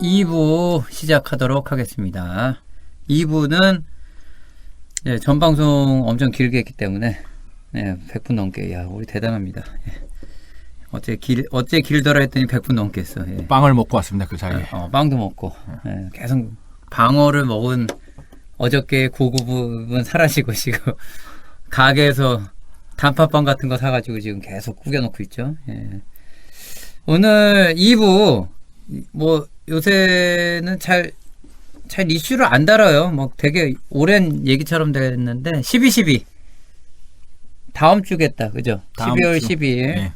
2부 시작하도록 하겠습니다. 2부는 전 방송 엄청 길게 했기 때문에 100분 넘게. 야, 우리 대단합니다. 어째 길더라 했더니 100분 넘게 했어. 빵을 먹고 왔습니다. 그 사이에. 빵도 먹고 계속 방어를 먹은 어저께 고구부분 사라지고 지금 가게에서 단팥빵 같은 거 사가지고 지금 계속 구겨놓고 있죠. 오늘 2부 뭐 요새는 잘 이슈를 안 다뤄요. 뭐 되게 오랜 얘기처럼 됐는데 12.12 다음 주겠다, 그죠? 12월 12일 네.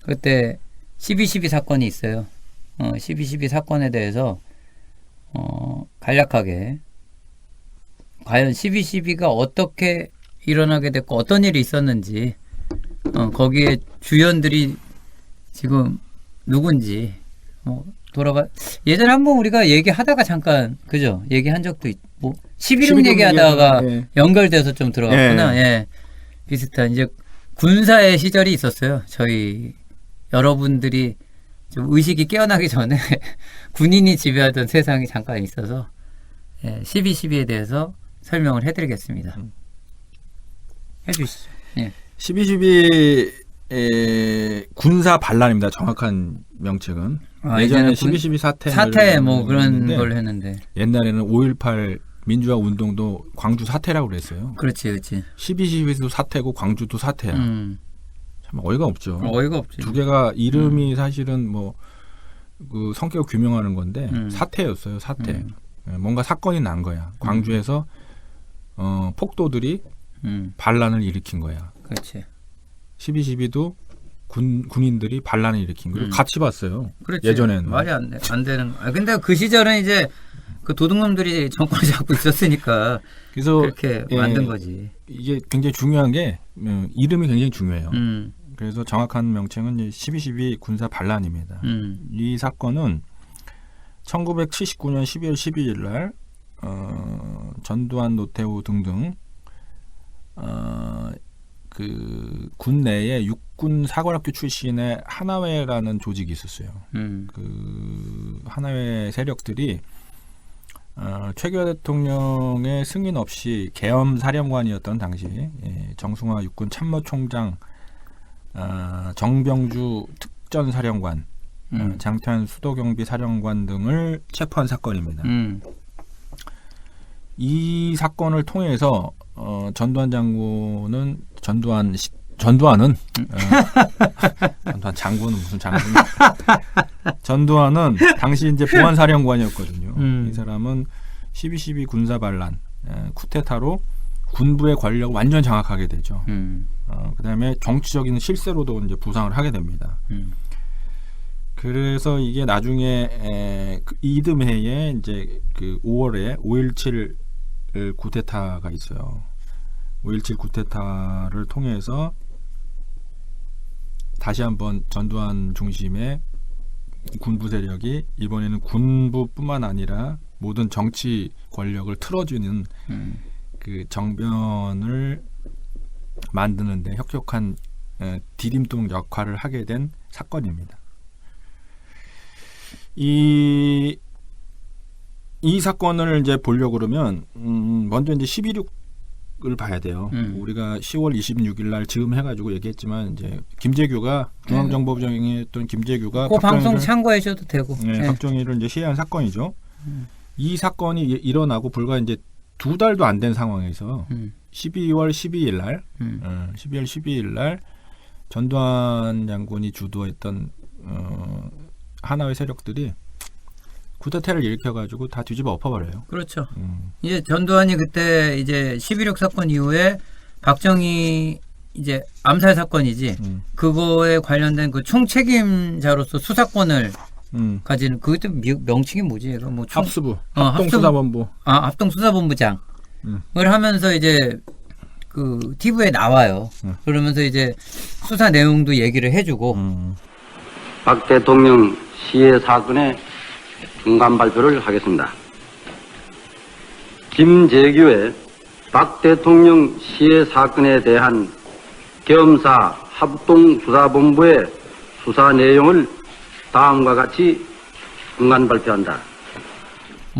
그때 12.12 사건이 있어요. 12.12 사건에 대해서 간략하게 과연 12.12가 어떻게 일어나게 됐고 어떤 일이 있었는지 거기에 주연들이 지금 누군지 예전에 한번 우리가 얘기하다가 잠깐 그죠? 얘기한 적도 있고 11.6 얘기하다가 연결돼서 좀 들어갔구나. 비슷한 이제 군사의 시절이 있었어요. 저희 여러분들이 좀 의식이 깨어나기 전에 군인이 지배하던 세상이 잠깐 있어서 12.12에 대해서 설명을 해드리겠습니다. 해주시죠. 12.12 군사 반란입니다. 정확한 명칭은. 예전에 12.12 사태 뭐 그런 걸 했는데 옛날에는 5.18 민주화 운동도 광주 사태라고 그랬어요. 그렇지. 12.12도 사태고 광주도 사태야. 참 어이가 없죠. 어이가 없지. 두 개가 이름이 사실은 뭐 그 성격 규명하는 건데 사태였어요. 사태. 뭔가 사건이 난 거야. 광주에서 폭도들이 반란을 일으킨 거야. 그렇지. 12.12도 군인들이 반란을 일으킨 거예요. 같이 봤어요. 그렇지. 예전에는. 말이 안 되는. 근데 그 시절은 이제 그 도둑놈들이 정권을 잡고 있었으니까 그래서 그렇게 만든 거지. 이게 굉장히 중요한 게 이름이 굉장히 중요해요. 그래서 정확한 명칭은 12.12 군사 반란입니다. 이 사건은 1979년 12월 12일 날 전두환, 노태우 등등 그 군 내에 육군 사관학교 출신의 하나회라는 조직이 있었어요. 그 하나회 세력들이 최규하 대통령의 승인 없이 계엄 사령관이었던 당시 정승화 육군 참모총장, 정병주 특전사령관, 장태환 수도경비 사령관 등을 체포한 사건입니다. 이 사건을 통해서 전두환 장군은 장군은 무슨 장군? 전두환은 당시 이제 보안사령관이었거든요. 이 사람은 12.12 군사 반란, 쿠데타로 군부의 권력을 완전 장악하게 되죠. 그다음에 정치적인 실세로도 이제 부상을 하게 됩니다. 그래서 이게 나중에 그 이듬해에 이제 그 5월에 5.17 쿠데타가 있어요. 5.17 쿠데타를 통해서 다시 한번 전두환 중심의 군부 세력이 이번에는 군부뿐만 아니라 모든 정치 권력을 틀어주는 그 정변을 만드는데 혁혁한 디딤돌 역할을 하게 된 사건입니다. 이 사건을 이제 보려고 그러면 먼저 이제 12.6을 봐야 돼요. 우리가 10월 26일 날 지금 해가지고 얘기했지만 이제 김재규가 중앙정보부장에 있던 김재규가 그 방송 참고해 줘도 되고. 박정희를 이제 시해한 사건이죠. 이 사건이 일어나고 불과 이제 2달도 안 된 상황에서 12월 12일 날, 12월 12일 날 전두환 장군이 주도했던 하나의 세력들이 쿠데타를 일으켜가지고 다 뒤집어 엎어버려요. 그렇죠. 이제 전두환이 그때 이제 12.6 사건 이후에 박정희 이제 암살 사건이지. 그거에 관련된 그 총책임자로서 수사권을 가지는 그때 명칭이 뭐지? 뭐 합수부, 합동수사본부. 합동수사본부장을 하면서 이제 그 TV에 나와요. 그러면서 이제 수사 내용도 얘기를 해주고. 박 대통령 시해 사건의 중간 발표를 하겠습니다. 김재규의 박 대통령 시해 사건에 대한 겸사 합동수사본부의 수사 내용을 다음과 같이 중간 발표한다.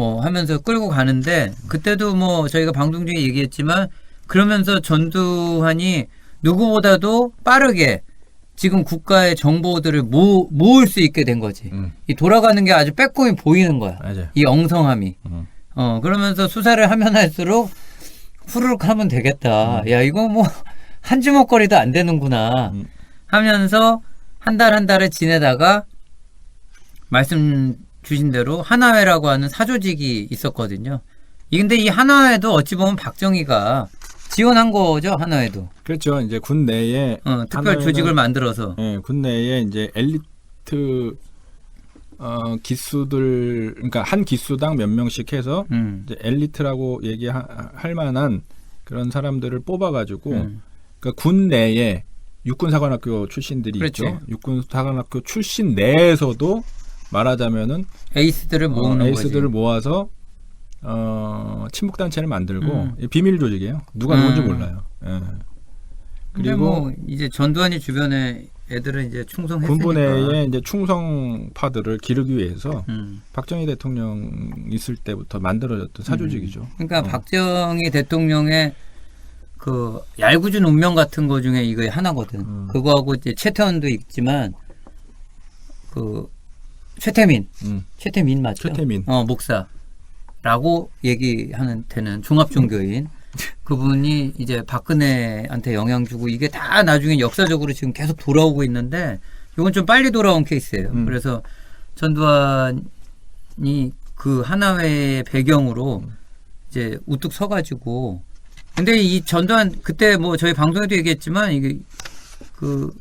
뭐 하면서 끌고 가는데 그때도 뭐 저희가 방송 중에 얘기했지만 그러면서 전두환이 누구보다도 빠르게 지금 국가의 정보들을 모을 수 있게 된 거지. 이 돌아가는 게 아주 빼꼼히 보이는 거야. 맞아요. 이 엉성함이. 그러면서 수사를 하면 할수록 후루룩 하면 되겠다. 야, 이거 뭐 한 주먹거리도 안 되는구나 하면서 한 달 한 달을 지내다가 말씀 주신 대로 하나회라고 하는 사조직이 있었거든요. 근데 이 하나회도 어찌 보면 박정희가 지원한 거죠, 하나회도. 그렇죠. 이제 군 내에 특별 조직을 만들어서. 예, 군 내에 이제 엘리트 기수들, 그러니까 한 기수당 몇 명씩 해서 이제 엘리트라고 얘기할 만한 그런 사람들을 뽑아가지고 그러니까 군 내에 육군사관학교 출신들이 그렇지. 있죠. 육군사관학교 출신 내에서도 말하자면은 에이스들을 모으는 에이스들을 거지. 모아서 친북단체를 만들고 비밀 조직이에요. 누가 누군지 몰라요. 예. 그리고 뭐 이제 전두환이 주변에 애들은 이제 충성했으니까. 군부 내에 이제 충성파들을 기르기 위해서 박정희 대통령 있을 때부터 만들어졌던 사조직이죠. 그러니까 박정희 대통령의 그 얄궂은 운명 같은 거 중에 이거 하나거든. 그거하고 이제 최태원도 있지만 그 최태민 맞죠? 최태민. 목사라고 얘기하는 데는 종합종교인 그분이 이제 박근혜한테 영향 주고 이게 다 나중에 역사적으로 지금 계속 돌아오고 있는데 이건 좀 빨리 돌아온 케이스예요. 그래서 전두환이 그 하나회의 배경으로 이제 우뚝 서가지고 근데 이 전두환 그때 뭐 저희 방송에도 얘기했지만 이게 그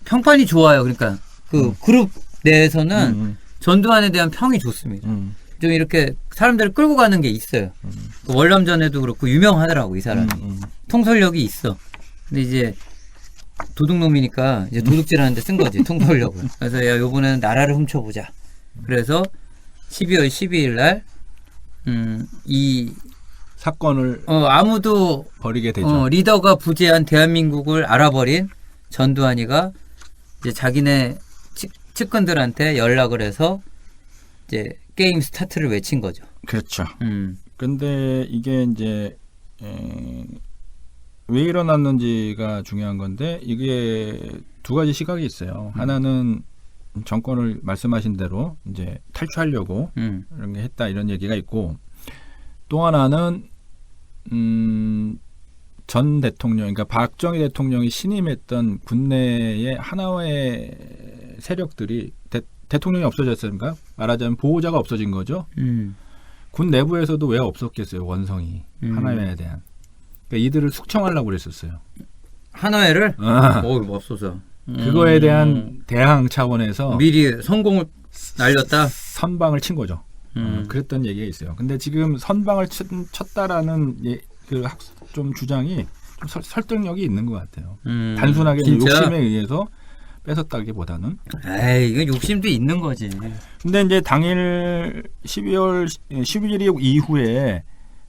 평판이 좋아요. 그러니까 그 그룹 내에서는 전두환에 대한 평이 좋습니다. 좀 이렇게 사람들을 끌고 가는 게 있어요. 그 월남전에도 그렇고 유명하더라고 이 사람이. 통솔력이 있어. 근데 이제 도둑놈이니까 이제 도둑질하는데 쓴 거지 통솔력을. 그래서 야 요번에는 나라를 훔쳐보자. 그래서 12월 12일 날 이 사건을 아무도 벌이게 되죠. 리더가 부재한 대한민국을 알아버린 전두환이가 이제 자기네 측근들한테 연락을 해서 이제 게임 스타트를 외친 거죠. 그렇죠. 근데 이게 이제 왜 일어났는지가 중요한 건데 이게 두 가지 시각이 있어요. 하나는 정권을 말씀하신 대로 이제 탈취하려고 이런 게 했다 이런 얘기가 있고 또 하나는 전 대통령, 그러니까 박정희 대통령이 신임했던 군내의 하나의 세력들이 대통령이 없어졌습니까? 말하자면 보호자가 없어진 거죠. 군 내부에서도 왜 없었겠어요, 원성이 하나회에 대한. 그러니까 이들을 숙청하려고 그랬었어요. 하나회를? 없어서. 그거에 대한 대항 차원에서 미리 성공을 날렸다. 선방을 친 거죠. 그랬던 얘기가 있어요. 근데 지금 선방을 쳤다라는 좀 주장이 좀 설득력이 있는 것 같아요. 단순하게 욕심에 의해서 뺏었다기보다는. 이거 욕심도 있는 거지. 근데 이제 당일 12월 11일 이후에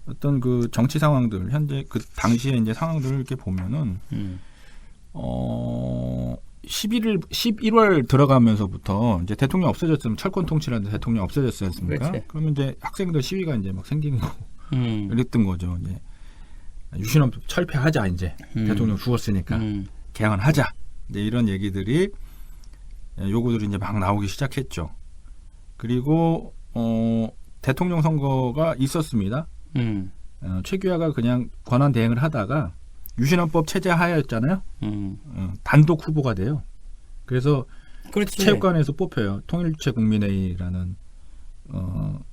어떤 그 정치 상황들, 현재 그 당시에 이제 상황들을 이렇게 보면은 11월 들어가면서부터 이제 대통령 없어졌으면 철권 통치라는 대통령 없어졌지 않습니까? 그렇지. 그러면 이제 학생들 시위가 이제 막 생기는 거고 이랬던 거죠. 이제 유신헌 철폐하자 이제 대통령 죽었으니까 개헌하자 이제 이런 얘기들이 요구들이 이제 막 나오기 시작했죠. 그리고 대통령 선거가 있었습니다. 최규하가 그냥 권한 대행을 하다가 유신헌법 체제 하에였잖아요. 단독 후보가 돼요. 그래서 그렇지. 체육관에서 뽑혀요. 통일주체 국민회의라는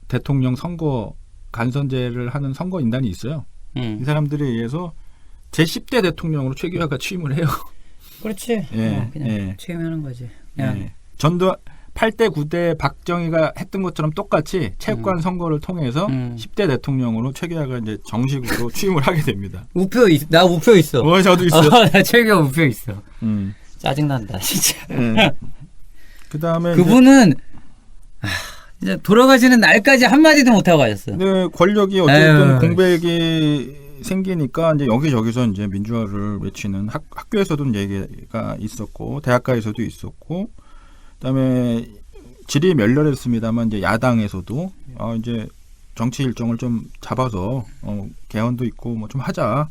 대통령 선거 간선제를 하는 선거인단이 있어요. 이 사람들에 의해서 제10대 대통령으로 최규하가 취임을 해요. 그렇지. 그냥 취임하는 거지. 그냥. 전두환 8대 9대 박정희가 했던 것처럼 똑같이 체육관 선거를 통해서 10대 대통령으로 최규하가 이제 정식으로 취임을 하게 됩니다. 나 우표 있어. 저도 있어. 나 최규하 우표 있어. 짜증난다 진짜. 그다음에 그분은 이제 돌아가시는 날까지 한마디도 못하고 가셨어. 네, 권력이 어쨌든 공백이 생기니까 이제 여기저기서 이제 민주화를 외치는 학교에서도 얘기가 있었고 대학가에서도 있었고 그다음에 질이 멸렬했습니다만 이제 야당에서도 이제 정치 일정을 좀 잡아서 개헌도 있고 뭐 좀 하자.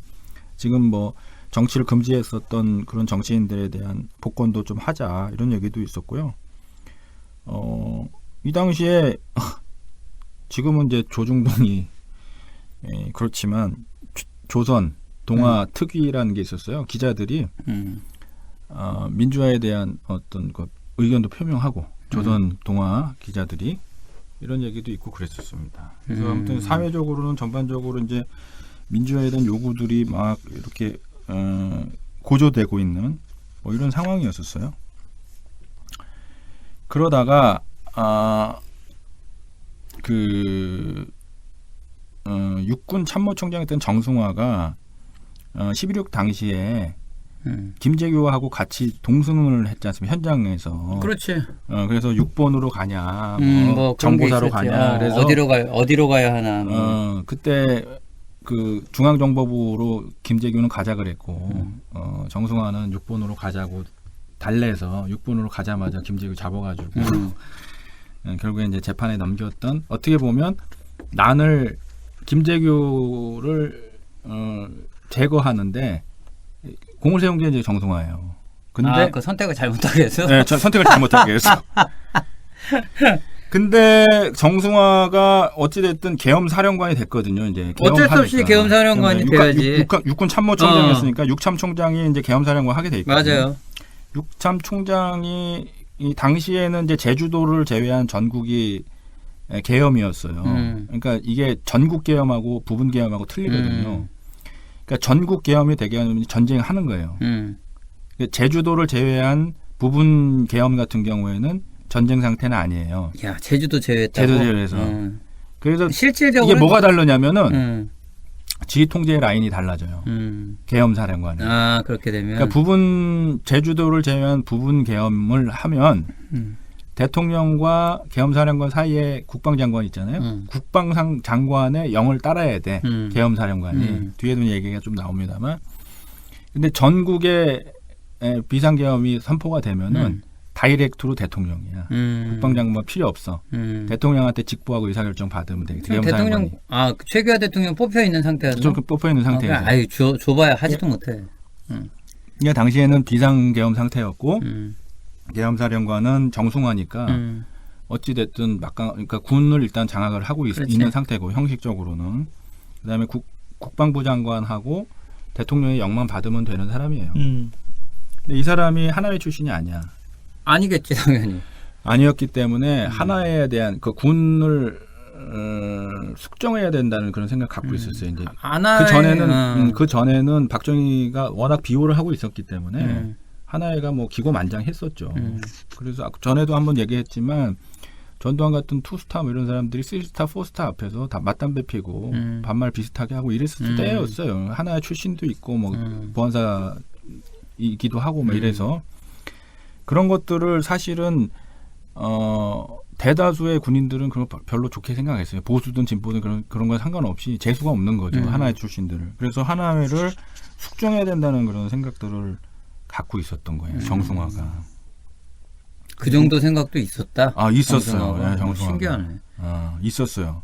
지금 뭐 정치를 금지했었던 그런 정치인들에 대한 복권도 좀 하자 이런 얘기도 있었고요. 이 당시에 지금은 이제 조중동이 그렇지만 조선 동아 특위라는 게 있었어요. 기자들이 민주화에 대한 어떤 그 의견도 표명하고 조선 동아 기자들이 이런 얘기도 있고 그랬었습니다. 그래서 아무튼 사회적으로는 전반적으로 이제 민주화에 대한 요구들이 막 이렇게 고조되고 있는 뭐 이런 상황이었었어요. 그러다가 육군 참모총장이었던 정승화가 11.6 당시에 김재규하고 같이 동승을 했지 않습니까? 현장에서. 그렇지. 그래서 6번으로 가냐, 뭐 정보사로 가냐. 그래서 어디로 가야 하나. 뭐. 그때 그 중앙정보부로 김재규는 가자 그랬고, 정승화는 6번으로 가자고 달래서 6번으로 가자마자 김재규 잡아가지고 결국에 이제 재판에 넘겼던, 어떻게 보면 난을 김재규를 제거하는데 공을 세운 게 이제 정승화예요. 근데 그 선택을 잘못하게 해서. 네, 선택을 잘못하게 해서. 근데 정승화가 어찌됐든 계엄사령관이 됐거든요. 이제 어쩔 수 없이 계엄사령관이 돼야지. 육군 참모총장이었으니까 육참총장이 이제 계엄사령관 하게 돼 있거든요. 맞아요. 육참총장이 이 당시에는 이제 제주도를 제외한 전국이 계엄이었어요. 그러니까 이게 전국 계엄하고 부분 계엄하고 틀리거든요. 그러니까 전국 계엄이 되게 하면 전쟁하는 거예요. 제주도를 제외한 부분 계엄 같은 경우에는 전쟁 상태는 아니에요. 야, 제주도 제외했다고. 제주도 제외해서. 그래서 실질적으로 이게 뭐가 다르냐면은 지휘 통제의 라인이 달라져요. 계엄 사령관은. 그렇게 되면. 그러니까 부분 제주도를 제외한 부분 계엄을 하면 대통령과 계엄사령관 사이에 국방장관 있잖아요. 국방장관의 영을 따라야 돼. 계엄사령관이. 뒤에도 얘기가 좀 나옵니다만. 근데 전국에 비상계엄이 선포가 되면은 다이렉트로 대통령이야. 국방장관 필요 없어. 대통령한테 직보하고 의사결정 받으면 돼. 대통령, 최규하 대통령 뽑혀 있는 상태였나? 좀 뽑혀 있는 상태에서. 아유, 줘봐야 하지도 못해. 그러니까 당시에는 비상계엄 상태였고 계엄사령관은 정승화니까 어찌 됐든 그러니까 군을 일단 장악을 하고 있는 상태고 형식적으로는. 그다음에 국방부 장관하고 대통령의 영만 받으면 되는 사람이에요. 근데 이 사람이 하나회 출신이 아니야. 아니겠지 당연히. 아니었기 때문에 하나회에 대한 그 군을 숙정해야 된다는 그런 생각 갖고 있었어요. 이제 그 전에는 박정희가 워낙 비호를 하고 있었기 때문에 하나회가 뭐 기고만장했었죠. 그래서 전에도 한번 얘기했지만 전두환 같은 투스타 뭐 이런 사람들이 쓰리스타, 포스타 앞에서 다 맞담배 피고 반말 비슷하게 하고 이랬을 때였어요. 하나회 출신도 있고 뭐 보안사이기도 하고 뭐 이래서. 그런 것들을 사실은 대다수의 군인들은 그런 거 별로 좋게 생각했어요. 보수든 진보든 그런 건 상관없이 재수가 없는 거죠. 하나회 출신들을. 그래서 하나회를 숙정해야 된다는 그런 생각들을 갖고 있었던 거예요. 정승화가. 그 정도 생각도 있었다? 있었어요. 네, 정승화가. 신기하네. 있었어요.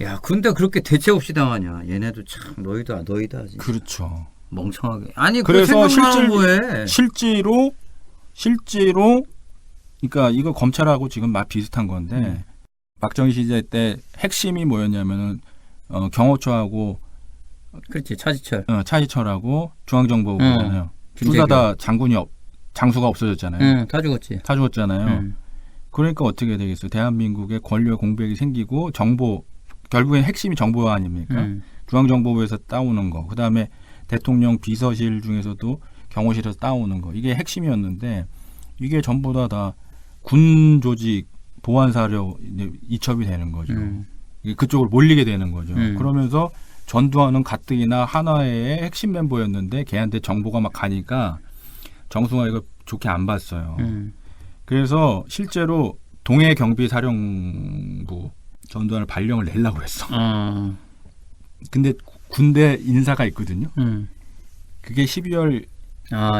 야, 근데 그렇게 대체 없이 당하냐. 얘네도 참 너희도 하지. 그렇죠. 멍청하게. 아니, 그래서 실제로 그러니까 이거 검찰하고 지금 비슷한 건데 박정희 시대 때 핵심이 뭐였냐면은 경호처하고 그렇지 차지철하고 중앙정보부잖아요. 둘 다 장수가 없어졌잖아요. 다 죽었잖아요. 그러니까 어떻게 되겠어요? 대한민국의 권력의 공백이 생기고 결국엔 핵심이 정보 아닙니까? 중앙정보부에서 따오는 거. 그다음에 대통령 비서실 중에서도 경호실에서 따오는 거. 이게 핵심이었는데 이게 전부 다 군 조직 보안사료 이첩이 되는 거죠. 그쪽으로 몰리게 되는 거죠. 그러면서 전두환은 가뜩이나 하나회의 핵심 멤버였는데 걔한테 정보가 막 가니까 정승화가 이걸 좋게 안 봤어요. 그래서 실제로 동해경비사령부 전두환을 발령을 내려고 했어. 근데 군대 인사가 있거든요. 그게 12월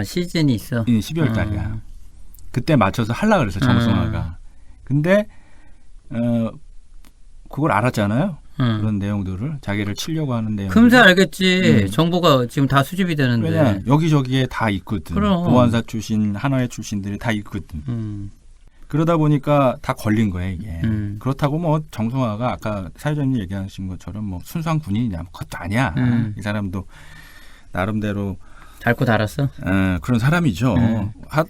시즌이 있어. 12월 달이야. 그때 맞춰서 하려고 그랬어 정승화가. 근데 그걸 알았잖아요. 그런 내용들을 자기를 치려고 하는 내용. 금세 알겠지. 정보가 지금 다 수집이 되는데. 왜냐 여기저기에 다 있거든. 그럼. 보안사 출신, 하나회 출신들이 다 있거든. 그러다 보니까 다 걸린 거예요 이게. 그렇다고 뭐 정승화가 아까 사회자님 얘기하신 것처럼 뭐 순수한 군인이냐 뭐 그것도 아니야. 이 사람도 나름대로 닳고 달았어. 그런 사람이죠.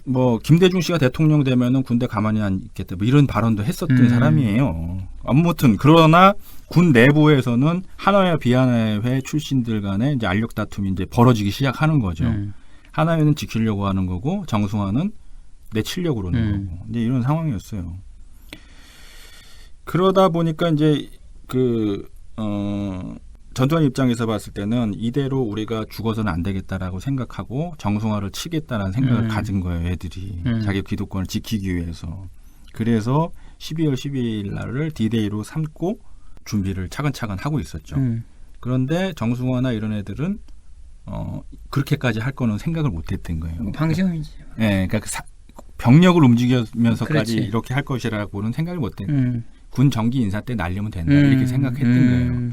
뭐 김대중 씨가 대통령 되면은 군대 가만히 안 있겠다. 뭐 이런 발언도 했었던 사람이에요. 아무튼 그러나 군 내부에서는 하나회 비하나회 출신들 간에 이제 알력 다툼이 이제 벌어지기 시작하는 거죠. 하나회는 지키려고 하는 거고 정승화는 내치려고 그러는 거고 이제 이런 상황이었어요. 그러다 보니까 이제 전두환 입장에서 봤을 때는 이대로 우리가 죽어서는 안 되겠다라고 생각하고 정승화를 치겠다라는 생각을 가진 거예요. 애들이 자기 기득권을 지키기 위해서. 그래서 12월 12일 날을 D-Day로 삼고 준비를 차근차근 하고 있었죠. 그런데 정승화나 이런 애들은 그렇게까지 할 거는 생각을 못했던 거예요. 방심이지. 네, 그러니까 병력을 움직이면서까지 그렇지. 이렇게 할 것이라고는 생각을 못했던 군 정기 인사 때 날리면 된다 이렇게 생각했던 거예요.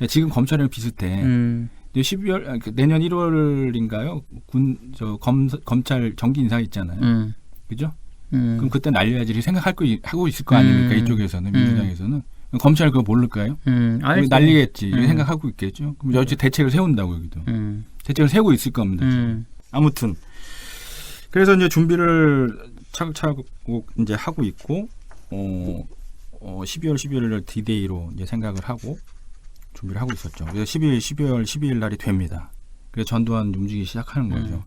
지금 검찰이랑 비슷해. 12월 내년 1월인가요? 검찰 정기 인사 있잖아요. 그죠? 그럼 그때 날려야지 이렇게 하고 있을 거 아닙니까? 이쪽에서는 민주당에서는 검찰 그거 모를까요? 날리겠지 이렇게 생각하고 있겠죠. 그럼 여기 대책을 세운다고 여기도 대책을 세우고 있을 겁니다. 아무튼 그래서 이제 준비를 차곡차곡 이제 하고 있고 12월 12일 D-Day로 이제 생각을 하고 준비를 하고 있었죠. 그래서 12월 12일 날이 됩니다. 그래서 전두환 움직이기 시작하는 거죠.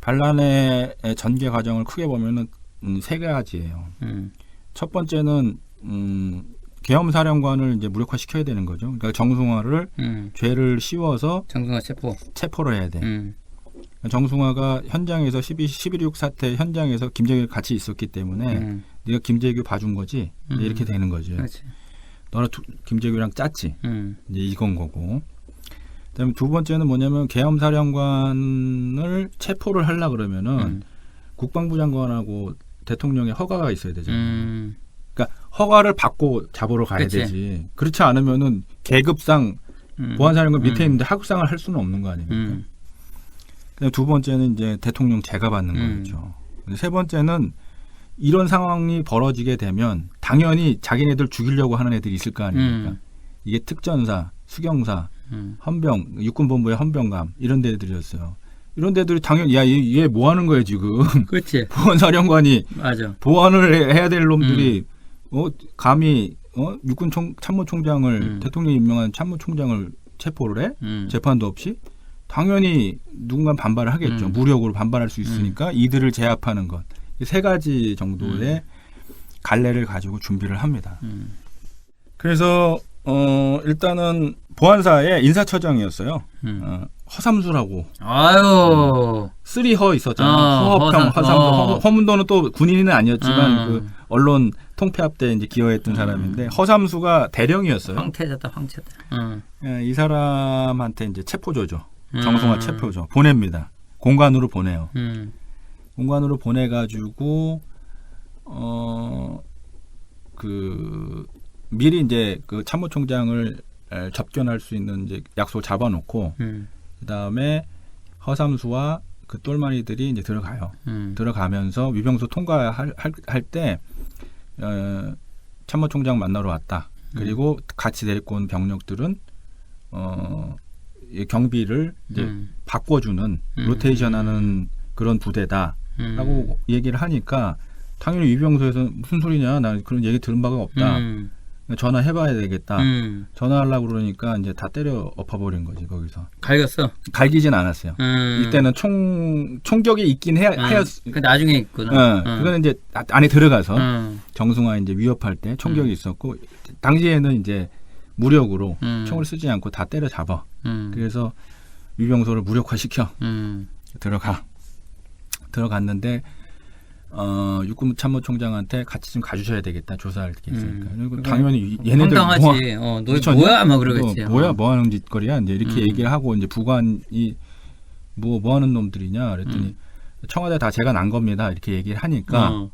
반란의 전개 과정을 크게 보면은 세 가지예요. 첫 번째는 계엄사령관을 이제 무력화시켜야 되는 거죠. 그러니까 정승화를 죄를 씌워서 정승화 체포를 해야 돼. 정승화가 현장에서 11.6 사태 현장에서 김재규가 같이 있었기 때문에 네가 김재규 봐준 거지 이렇게 되는 거죠. 그렇지. 너는 김재규랑 짰지. 이제 이건 거고. 그다음에 두 번째는 뭐냐면 계엄사령관을 체포를 하려 그러면은 국방부 장관하고 대통령의 허가가 있어야 되잖아요. 그러니까 허가를 받고 잡으러 가야 그치. 되지. 그렇지 않으면은 계급상 보안사령관 밑에 있는데 하급상을 할 수는 없는 거 아닙니까? 그다음에 두 번째는 이제 대통령 제가 받는 거죠. 세 번째는 이런 상황이 벌어지게 되면 당연히 자기네들 죽이려고 하는 애들이 있을 거 아닙니까? 이게 특전사, 수경사, 헌병, 육군본부의 헌병감 이런 데들이었어요. 이런 데들이 당연히 얘 뭐 하는 거야 지금? 그렇지. 보안사령관이 맞아. 보안을 해야 될 놈들이 감히 육군 참모총장을 대통령이 임명한 참모총장을 체포를 해? 재판도 없이? 당연히 누군가 반발을 하겠죠. 무력으로 반발할 수 있으니까 이들을 제압하는 것. 세 가지 정도의 갈래를 가지고 준비를 합니다. 그래서 일단은 보안사의 인사처장이었어요. 허삼수라고. 아유. 쓰리허 있었잖아요. 허허평, 허삼수. 허문도는 또 군인은 아니었지만 그 언론 통폐합 때 이제 기여했던 사람인데 허삼수가 대령이었어요. 황태자다. 이 사람한테 이제 체포조죠. 정승화 체포조 보냅니다. 공관으로 보내요. 공관으로 보내가지고 미리 이제 그 참모총장을 접견할 수 있는 이제 약속을 잡아놓고 그 다음에 허삼수와 그 똘마니들이 이제 들어가요. 들어가면서 위병소 통과할 때 참모총장 만나러 왔다. 그리고 같이 데리고 온 병력들은 경비를 이제 바꿔주는 로테이션하는 그런 부대다라고 얘기를 하니까 당연히 위병소에서 무슨 소리냐, 나 그런 얘기 들은 바가 없다. 전화해봐야 되겠다. 전화하려고 그러니까 이제 다 때려 엎어버린 거지 거기서. 갈겼어. 갈기진 않았어요. 이때는 총격이 있긴 그 나중에 있구나. 그거는 이제 안에 들어가서 정승화 이제 위협할 때 총격이 있었고 당시에는 이제 무력으로 총을 쓰지 않고 다 때려 잡아. 그래서 위병소를 무력화시켜 들어갔는데 육군 참모총장한테 같이 좀 가주셔야 되겠다. 조사할 게 있으니까. 그리고 당연히 얘네들 황당하지. 너 뭐야? 막 그러겠지. 뭐야? 뭐 하는 짓거리야? 이제 이렇게 얘기를 하고 이제 부관이 뭐 하는 놈들이냐? 그랬더니 청와대 다 제가 난 겁니다. 이렇게 얘기를 하니까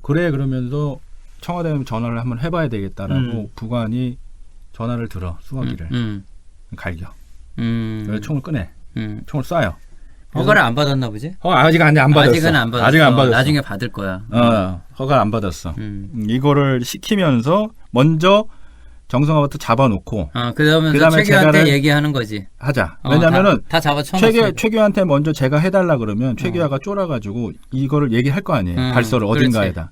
그래 그러면서 청와대 전화를 한번 해봐야 되겠다라고 부관이 전화를 들어 수화기를 갈겨. 그래서 총을 꺼내. 총을 쏴요. 허가를 안 받았나 보지? 아직 안 받았어. 아직은 안 받았어. 아직 안 받았어. 나중에 받을 거야. 허가를 안 받았어. 이거를 시키면서 먼저 정승화부터 잡아놓고 그다음에 최규한테 얘기하는 거지. 하자. 왜냐면은 다 잡아쳐놨어. 최규한테 먼저 제가 해달라 그러면 최규하가 쫄아가지고 이거를 얘기할 거 아니에요. 발설을 어딘가에다.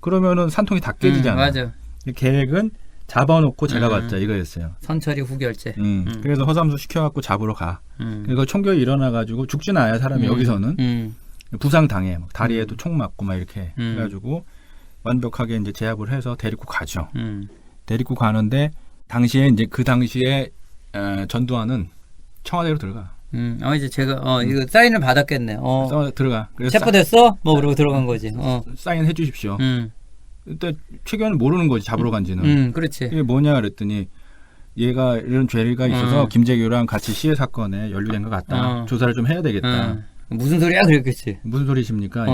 그러면은 산통이 다 깨지잖아. 맞아. 계획은 잡아놓고 제가 받자 이거였어요. 선처리 후결제. 그래서 허삼수 시켜갖고 잡으러 가. 그리고 총격이 일어나가지고 죽지는 않아요. 사람이 여기서는 부상 당해. 다리에도 총 맞고 막 이렇게 해가지고 완벽하게 이제 제압을 해서 데리고 가죠. 데리고 가는데 당시에 이제 그 당시에 전두환은 청와대로 들어가. 이제 제가 이거 사인을 받았겠네. 들어가. 그래서 체포됐어? 뭐 그러고 들어간 거지. 사인해 주십시오. 그때 최규환은 모르는 거지 잡으러 간지는. 그렇지. 이게 뭐냐 그랬더니 얘가 이런 죄가 있어서 김재규랑 같이 시해 사건에 연루된 것 같다. 조사를 좀 해야 되겠다. 무슨 소리야 그랬겠지. 무슨 소리십니까?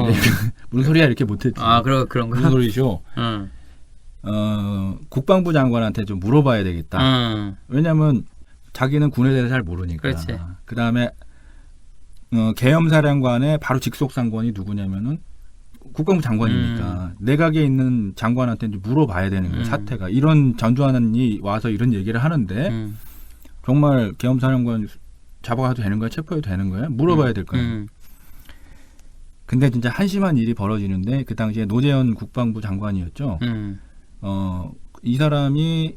무슨 소리야 이렇게 못했지. 그런 거. 무슨 소리죠? 국방부 장관한테 좀 물어봐야 되겠다. 왜냐하면 자기는 군에 대해서 잘 모르니까. 그렇지. 그다음에 계엄사령관의 바로 직속 상관이 누구냐면은 국방부 장관이니까 내각에 있는 장관한테 이제 물어봐야 되는 거예요. 사태가 이런 전두환이 와서 이런 얘기를 하는데 정말 계엄사령관 잡아가도 되는 거야? 체포해도 되는 거야? 물어봐야 될 거예요. 근데 진짜 한심한 일이 벌어지는데 그 당시에 노재현 국방부 장관이었죠. 이 사람이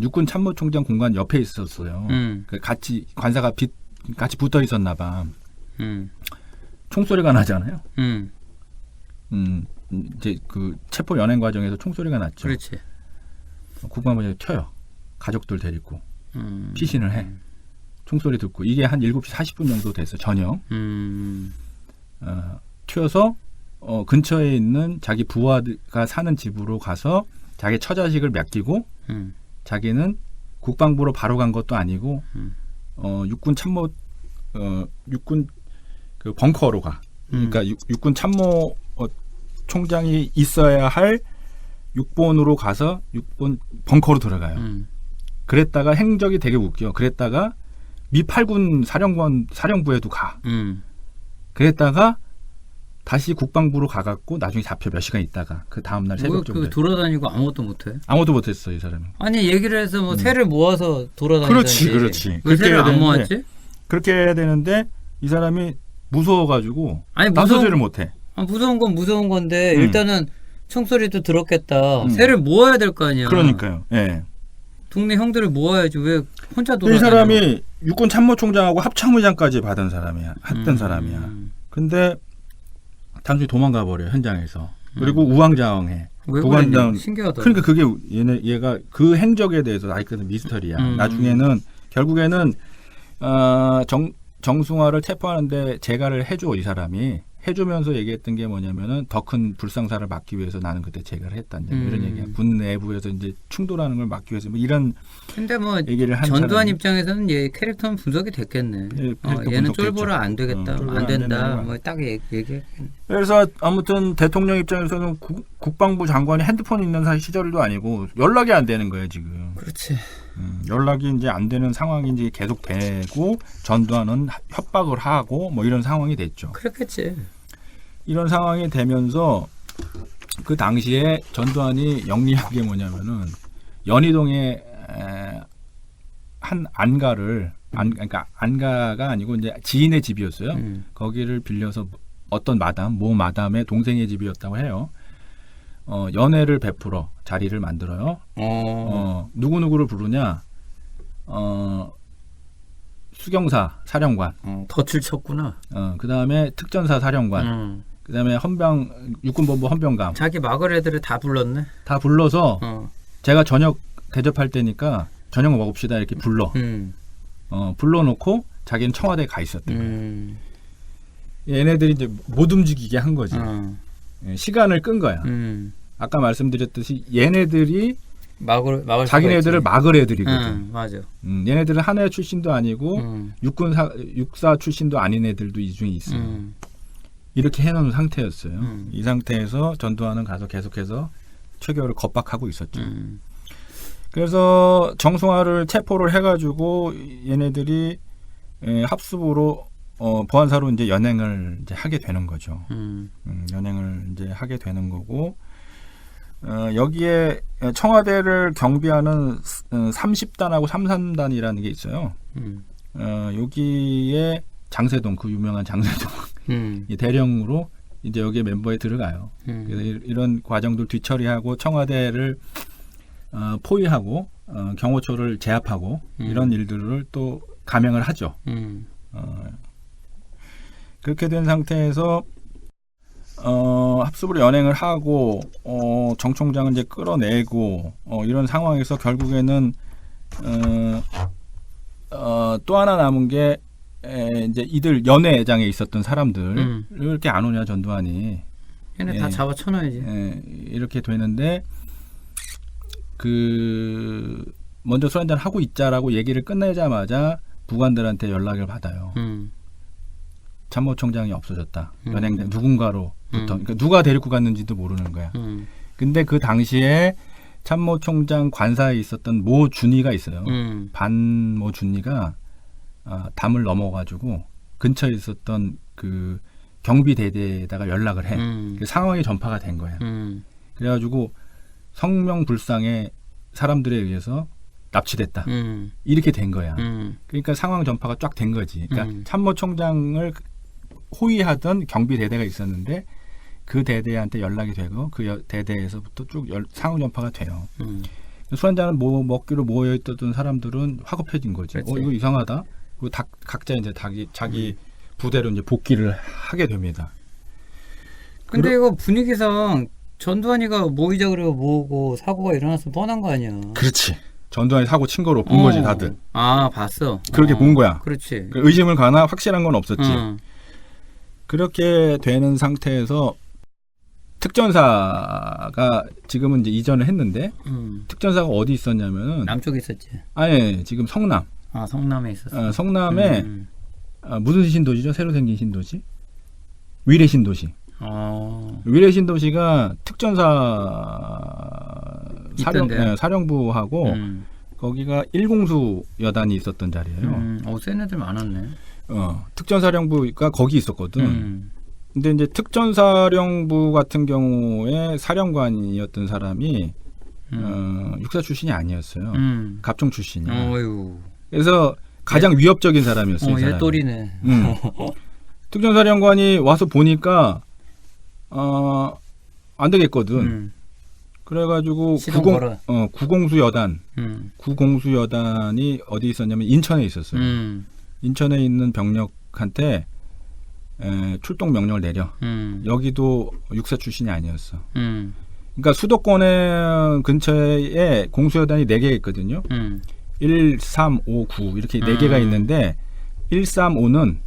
육군 참모총장 공관 옆에 있었어요. 같이 관사가 같이 붙어 있었나 봐. 총소리가 나잖아요. 이제 그 체포 연행 과정에서 총소리가 났죠. 그렇지. 국방부에 튀어요. 가족들 데리고 피신을 해. 총소리 듣고 이게 한 7시 40분 정도 됐어. 저녁. 튀어서 근처에 있는 자기 부하가 사는 집으로 가서 자기 처자식을 맡기고 자기는 국방부로 바로 간 것도 아니고 육군 참모 육군 그 벙커로 가. 그러니까 육군 참모 총장이 있어야 할 6번으로 가서 6번 벙커로 들어가요. 그랬다가 행적이 되게 웃겨. 그랬다가 미 8군 사령부에도 가. 그랬다가 다시 국방부로 가갖고 나중에 잡혀 몇 시간 있다가 그 다음날 새벽 정도에. 돌아다니고 아무것도 못해? 아무것도 못했어 이 사람이. 아니 얘기를 해서 뭐 새를 모아서 돌아다니는지. 그렇지. 왜 새를 안 모았지? 그렇게 해야 되는데 이 사람이 무서워가지고 남소리를 못해. 무서운 건 무서운 건데 일단은 총소리도 들었겠다. 새를 모아야 될 거 아니야. 그러니까요. 예. 동네 형들을 모아야지 왜 혼자 돌아다녀? 이 사람이 육군 참모총장하고 합참의장까지 받은 사람이야. 했던 사람이야. 근데 단순히 도망가 버려 현장에서. 그리고 우왕좌왕해. 부관장 신기하다. 그러니까 그게 얘가 그 행적에 대해서 아직까지 미스터리야. 나중에는 결국에는 정승화를 체포하는데 재가를 해줘 이 사람이. 해주면서 얘기했던 게 뭐냐면은 더 큰 불상사를 막기 위해서 나는 그때 재가를 했다는 이런 얘기야. 군 내부에서 이제 충돌하는 걸 막기 위해서 뭐 이런. 근데 뭐 얘기를 한 전두환 입장에서는 얘 캐릭터는 분석이 됐겠네. 얘는 쫄보라 안 되겠다, 안 된다. 뭐 딱 얘기했겠네. 그래서 아무튼 대통령 입장에서는 국방부 장관이 핸드폰 있는 시절도 아니고 연락이 안 되는 거예요 지금. 그렇지. 연락이 이제 안 되는 상황이 이제 계속 되고 전두환은 협박을 하고 뭐 이런 상황이 됐죠. 그렇겠지. 이런 상황이 되면서 그 당시에 전두환이 영리한 게 뭐냐면은 연희동에 한 안가를 그러니까 안가가 아니고 이제 지인의 집이었어요. 거기를 빌려서 어떤 모 마담의 동생의 집이었다고 해요. 연애를 베풀어 자리를 만들어요. 누구누구를 부르냐? 수경사 사령관. 덫을 쳤구나. 그 다음에 특전사 사령관. 그 다음에 육군본부 헌병감. 자기 막을 애들을 다 불렀네. 다 불러서 제가 저녁 대접할 때니까 저녁 먹읍시다 이렇게 불러. 불러놓고 자기는 청와대에 가 있었던 거예요. 얘네들이 이제 못 움직이게 한 거지. 시간을 끈 거야. 아까 말씀드렸듯이 얘네들이 자기네들을 막을 애들이거든. 맞아. 얘네들은 하나의 출신도 아니고 육사 출신도 아닌 애들도 이 중에 있어. 이렇게 해놓은 상태였어요. 이 상태에서 전두환은 가서 계속해서 최규하를 겁박하고 있었죠. 그래서 정승화를 체포를 해가지고 얘네들이 합수부로 보안사로 이제 연행을 이제 하게 되는 거죠. 연행을 이제 하게 되는 거고, 여기에 청와대를 경비하는 30단하고 33단이라는 게 있어요. 여기에 장세동, 그 유명한 장세동 이 대령으로 이제 여기에 멤버에 들어가요. 그래서 이런 과정들 뒤처리하고 청와대를 포위하고 경호처를 제압하고 이런 일들을 또 감행을 하죠. 그렇게 된 상태에서 합수부를 연행을 하고 정 총장을 이제 끌어내고 이런 상황에서 결국에는 또 하나 남은 게 이제 이들 연회장에 있었던 사람들 왜 이렇게 안 오냐 전두환이. 얘네 다 잡아쳐놔야지. 이렇게 되는데 먼저 술 한잔 하고 있자라고 얘기를 끝내자마자 부관들한테 연락을 받아요. 참모총장이 없어졌다. 연행된 누군가로부터. 그러니까 누가 데리고 갔는지도 모르는 거야. 근데 그 당시에 참모총장 관사에 있었던 모 준이가 있어요. 반모 준이가 담을 넘어가지고 근처에 있었던 그 경비대대에다가 연락을 해. 그 상황이 전파가 된 거야. 그래가지고 성명불상의 사람들에 의해서 납치됐다. 이렇게 된 거야. 그러니까 상황 전파가 쫙 된 거지. 그러니까 참모총장을 호위하던 경비대대가 있었는데 그 대대한테 연락이 되고 그 대대에서부터 쭉 상황 전파가 돼요. 술 한잔을 먹기로 모여있던 사람들은 화급해진 거지. 이거 이상하다. 그리고 각자 이제 자기 부대로 이제 복귀를 하게 됩니다. 근데 이거 분위기상 전두환이가 모이자 그러고 모으고 사고가 일어나서 뻔한 거 아니야. 그렇지. 전두환이 사고 친 거로 본 거지 다들. 아 봤어. 그렇게 본 거야. 그렇지. 의심을 가나 확실한 건 없었지. 그렇게 되는 상태에서 특전사가 지금은 이제 이전을 했는데 특전사가 어디 있었냐면은 남쪽에 있었지. 아니 지금 성남. 아 성남에 있었어. 성남에 무슨 신도시죠? 새로 생긴 신도시? 위례 신도시. 위례 신도시가 특전사 사령부하고 거기가 1공수 여단이 있었던 자리예요. 센 애들 많았네. 특전사령부가 거기 있었거든. 근데 이제 특전사령부 같은 경우에 사령관이었던 사람이 육사 출신이 아니었어요. 갑종 출신이야. 그래서 가장 위협적인 사람이었어요. 얘 또리네. 특전사령관이 와서 보니까 안 되겠거든. 그래가지고 구공수 여단이 어디 있었냐면 인천에 있었어요. 인천에 있는 병력한테 출동 명령을 내려. 여기도 육사 출신이 아니었어. 그러니까 수도권에 근처에 공수여단이 4개 있거든요. 1, 3, 5, 9 이렇게 4개가 있는데 1, 3, 5는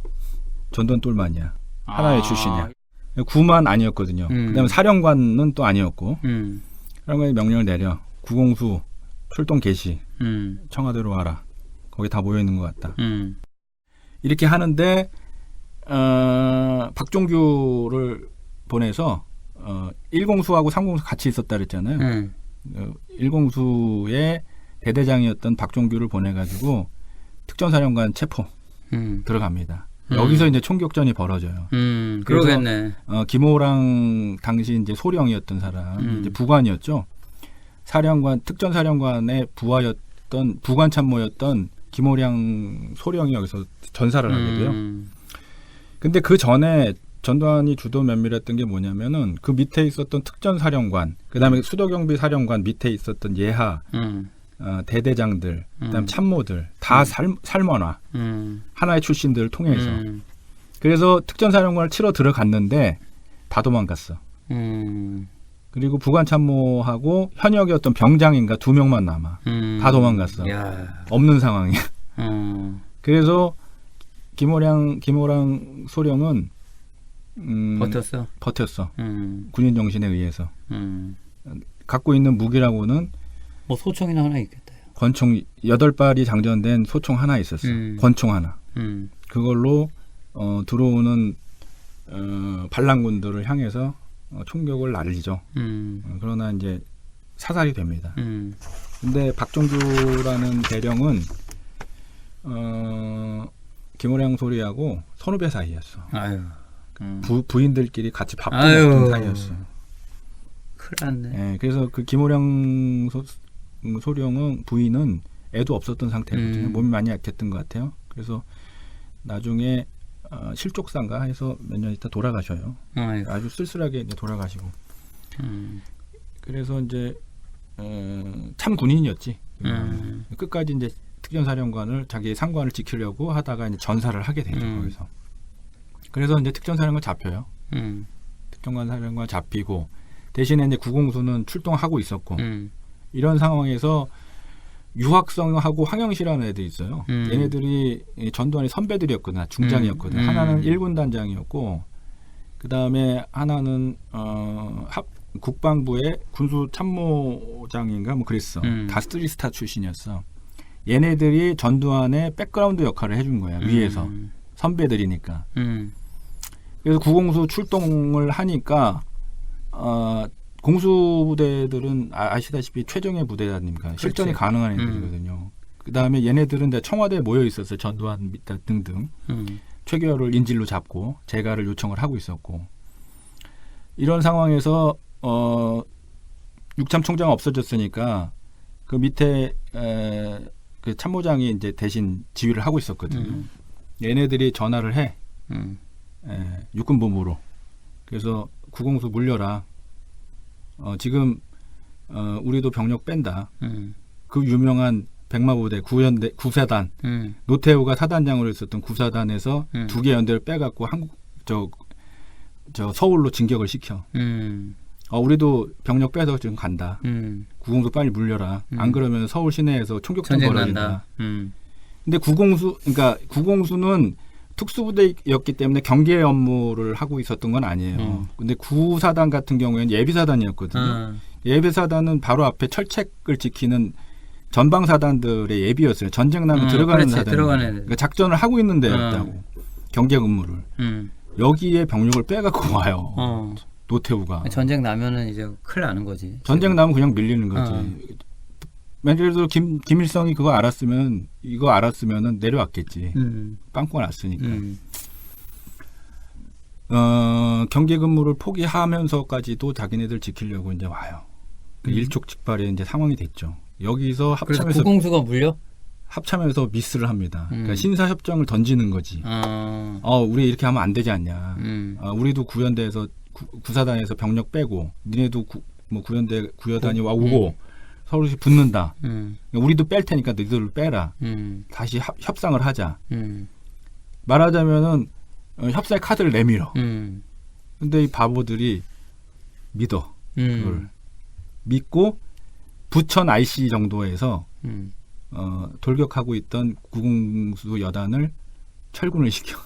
전두환 똘만이야. 하나의 출신이야. 9만 아니었거든요. 그다음에 사령관은 또 아니었고 사령관이 명령을 내려. 구공수 출동 개시. 청와대로 와라. 거기 다 모여 있는 것 같다. 이렇게 하는데 박종규를 보내서 1공수하고 3공수 같이 있었다 그랬잖아요. 1공수의 대대장이었던 박종규를 보내가지고 특전사령관 체포 들어갑니다. 여기서 이제 총격전이 벌어져요. 그러겠네. 김호랑 당시 이제 소령이었던 사람, 이제 부관이었죠. 특전사령관의 부관 참모였던 김호량 소령이 여기서 전사를 하게 돼요. 근데 그 전에 전두환이 주도 면밀했던 게 뭐냐면은 그 밑에 있었던 특전사령관, 그다음에 수도경비 사령관 밑에 있었던 예하, 대대장들, 그다음 참모들 다 살만화 하나의 출신들을 통해서. 그래서 특전사령관을 치러 들어갔는데 다 도망갔어. 그리고 부관참모하고 현역이었던 병장인가 2명만 남아. 다 도망갔어. 야. 없는 상황이야. 그래서 김호랑 소령은 버텼어. 군인 정신에 의해서. 갖고 있는 무기라고는 뭐 소총이나 하나 있겠다. 권총 8발이 장전된 소총 하나 있었어. 권총 하나. 그걸로 들어오는 반란군들을 향해서 총격을 날리죠. 그러나 이제 사살이 됩니다. 근데 박정주라는 대령은 김호량 소리하고 선후배 사이였어. 아유. 부인들끼리 같이 밥도 아유. 먹던 사이였어. 큰일 났네. 예, 그래서 그 김호량 소령은 부인은 애도 없었던 상태거든요. 몸이 많이 약했던 것 같아요. 그래서 나중에 실족상가 해서 몇 년 있다 돌아가셔요. 아이고. 아주 쓸쓸하게 이제 돌아가시고. 그래서 이제 참 군인이었지. 끝까지 이제 특전사령관을 자기 상관을 지키려고 하다가 이제 전사를 하게 되죠. 거기서. 그래서 이제 특전사령관 잡혀요. 특전사령관 잡히고 대신에 이제 구공수는 출동하고 있었고 이런 상황에서 유학성하고 황영시라는 애들이 있어요. 얘네들이 전두환의 선배들이었거든. 중장이었거든. 하나는 1군 단장이었고 그 다음에 하나는 국방부의 군수참모장인가 뭐 그랬어. 다 3스타 출신이었어. 얘네들이 전두환의 백그라운드 역할을 해준 거야. 위에서. 선배들이니까. 그래서 구공수 출동을 하니까 공수부대들은 아시다시피 최정예 부대 아닙니까? 실전이 가능한 애들이거든요. 그 다음에 얘네들은 청와대에 모여 있었어요. 전두환 등등. 최규하를 인질로 잡고 재가를 요청을 하고 있었고 이런 상황에서 육참총장 없어졌으니까 그 밑에 그 참모장이 이제 대신 지휘를 하고 있었거든요. 얘네들이 전화를 해. 육군본부로. 그래서 구공수 물려라. 지금 우리도 병력 뺀다. 그 유명한 백마부대 구사단 노태우가 사단장으로 있었던 구사단에서 2개 연대를 빼갖고 저 서울로 진격을 시켜. 우리도 병력 빼서 지금 간다. 구공수 빨리 물려라. 안 그러면 서울 시내에서 총격전 벌어진다. 근데 그러니까 구공수는 특수부대였기 때문에 경계 업무를 하고 있었던 건 아니에요. 근데 구사단 같은 경우에는 예비사단이었거든요. 예비사단은 바로 앞에 철책을 지키는 전방사단들의 예비였어요. 전쟁 나면 들어가는 사단. 그러니까 작전을 하고 있는 데였다고. 경계 근무를. 여기에 병력을 빼갖고 와요. 노태우가. 전쟁 나면은 이제 큰일 나는 거지. 전쟁 나면 그냥 밀리는 거지. 예를 들어 김일성이 이거 알았으면은 내려왔겠지. 빵꾸가 났으니까. 경계 근무를 포기하면서까지도 자기네들 지키려고 이제 와요. 그 일촉즉발의 이제 상황이 됐죠. 여기서 그래서 합참에서 구공수가 물려? 합참에서 미스를 합니다. 그러니까 신사협정을 던지는 거지. 우리 이렇게 하면 안 되지 않냐. 우리도 구연대에서 구사단에서 병력 빼고 니네도 구연대 구여단이 오고 서울시 붙는다. 우리도 뺄 테니까 너희들 빼라. 다시 협상을 하자. 말하자면은 협상의 카드를 내밀어. 근데 이 바보들이 믿어. 그걸 믿고 부천 IC 정도에서 돌격하고 있던 구공수 여단을 철군을 시켜.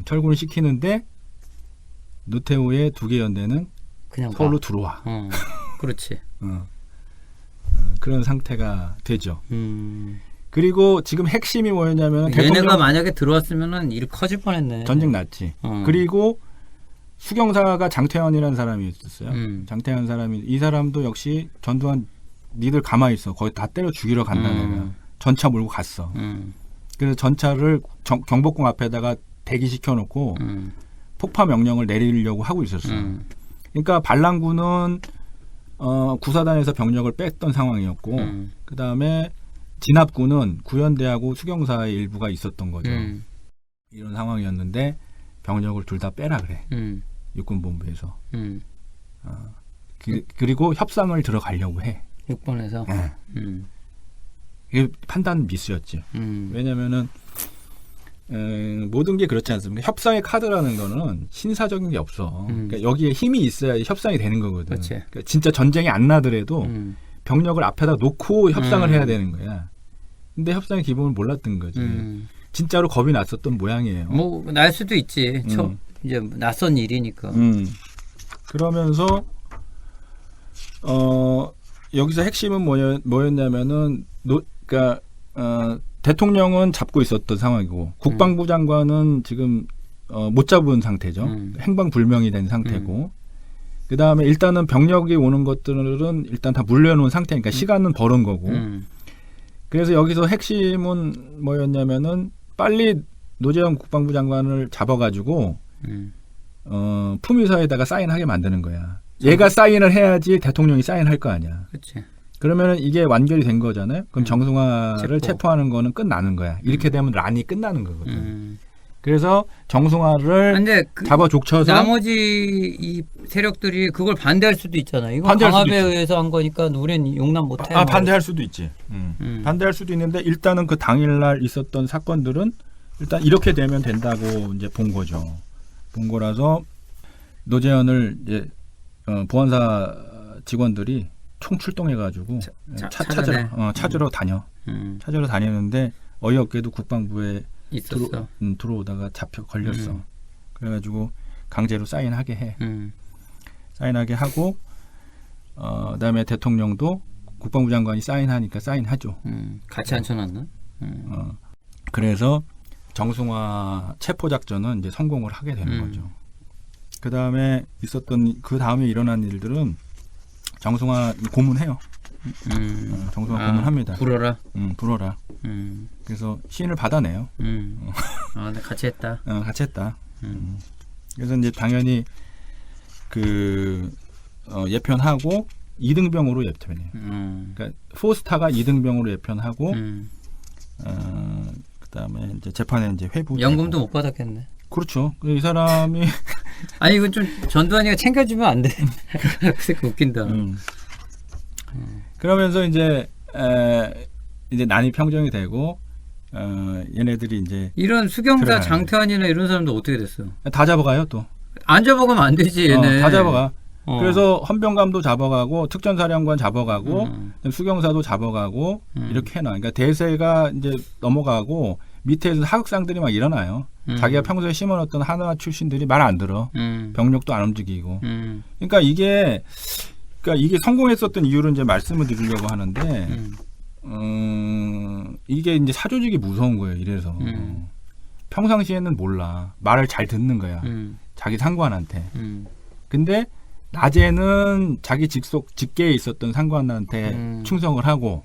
철군을 시키는데 노태우의 2개 연대는 그냥 서울로 들어와. 그렇지. 그런 상태가 되죠. 그리고 지금 핵심이 뭐였냐면 얘네가 만약에 들어왔으면은 일이 커질 뻔했네. 전쟁 났지. 그리고 수경사가 장태현이라는 사람이 있었어요. 장태현 사람이 이 사람도 역시 전두환 니들 가만히 있어. 거의 다 때려 죽이러 간다 내가. 전차 몰고 갔어. 그래서 전차를 경복궁 앞에다가 대기시켜놓고 폭파 명령을 내리려고 하고 있었어. 그러니까 반란군은 구사단에서 병력을 뺐던 상황이었고 그 다음에 진압군은 구연대하고 수경사의 일부가 있었던 거죠. 이런 상황이었는데 병력을 둘 다 빼라 그래. 육군본부에서. 그리고 협상을 들어가려고 해. 6번에서. 이게 판단 미스였지. 왜냐면은 모든 게 그렇지 않습니까? 협상의 카드라는 거는 신사적인 게 없어. 그러니까 여기에 힘이 있어야 협상이 되는 거거든. 그러니까 진짜 전쟁이 안 나더라도 병력을 앞에다 놓고 협상을 해야 되는 거야. 근데 협상의 기본을 몰랐던 거지. 진짜로 겁이 났었던 모양이에요. 뭐 날 수도 있지. 이제 낯선 일이니까. 그러면서 여기서 핵심은 뭐였냐면은 그러니까 대통령은 잡고 있었던 상황이고 국방부 장관은 지금 못 잡은 상태죠. 행방불명이 된 상태고 그 다음에 일단은 병력이 오는 것들은 일단 다 물려놓은 상태니까 시간은 벌은 거고 그래서 여기서 핵심은 뭐였냐면은 빨리 노재현 국방부 장관을 잡아가지고 품위서에다가 사인하게 만드는 거야. 얘가 사인을 해야지 대통령이 사인할 거 아니야. 그치. 그러면은 이게 완결이 된 거잖아요. 그럼 정승화를 체포. 체포하는 거는 끝나는 거야. 이렇게 되면 란이 끝나는 거거든. 그래서 정승화를 근데 잡아 족쳐서 나머지 이 세력들이 그걸 반대할 수도 있잖아요. 이거 반대할 수도 강압에 있죠. 의해서 한 거니까 우리는 용납 못해. 반대할 수도 있지. 반대할 수도 있는데 일단은 그 당일날 있었던 사건들은 일단 이렇게 되면 된다고 이제 본 거죠. 본 거라서 노재현을 이제 보안사 직원들이 총 출동해가지고 찾으러 다녀. 찾으러 다니는데 어이없게도 국방부에 있었어. 들어오다가 잡혀 걸렸어. 그래가지고 강제로 사인하게 해. 사인하게 하고 그다음에 대통령도 국방부 장관이 사인하니까 사인하죠. 같이 앉혀놨나? 그래서 정승화 체포 작전은 이제 성공을 하게 되는 거죠. 그 다음에 그 다음에 일어난 일들은 정승화 고문해요. 정승화 고문합니다. 불어라. 불어라. 그래서 시인을 받아내요. 네, 같이 했다. 같이 했다. 그래서 이제 당연히 그 예편하고 2등병으로 예편해요. 그러니까 포스타가 2등병으로 예편하고 그다음에 이제 재판에 이제 회부. 연금도 못 받았겠네. 그렇죠. 이 사람이 아니 이건 좀 전두환이가 챙겨주면 안 돼. 그래서 웃긴다. 그러면서 이제 난이 평정이 되고 얘네들이 이제 이런 수경사 들어가요. 장태환이나 이런 사람도 어떻게 됐어? 다 잡아가요 또. 안 잡아가면 안 되지 얘네. 다 잡아가. 그래서 헌병감도 잡아가고 특전사령관 잡아가고 수경사도 잡아가고 이렇게 해놔. 그러니까 대세가 이제 넘어가고 밑에서 하극상들이 막 일어나요. 자기가 평소에 심어놨던 하나 출신들이 말 안 들어. 병력도 안 움직이고. 그러니까 이게 성공했었던 이유를 이제 말씀을 드리려고 하는데 이게 이제 사조직이 무서운 거예요. 이래서 평상시에는 몰라. 말을 잘 듣는 거야. 자기 상관한테. 근데 낮에는 자기 직계에 있었던 상관한테 충성을 하고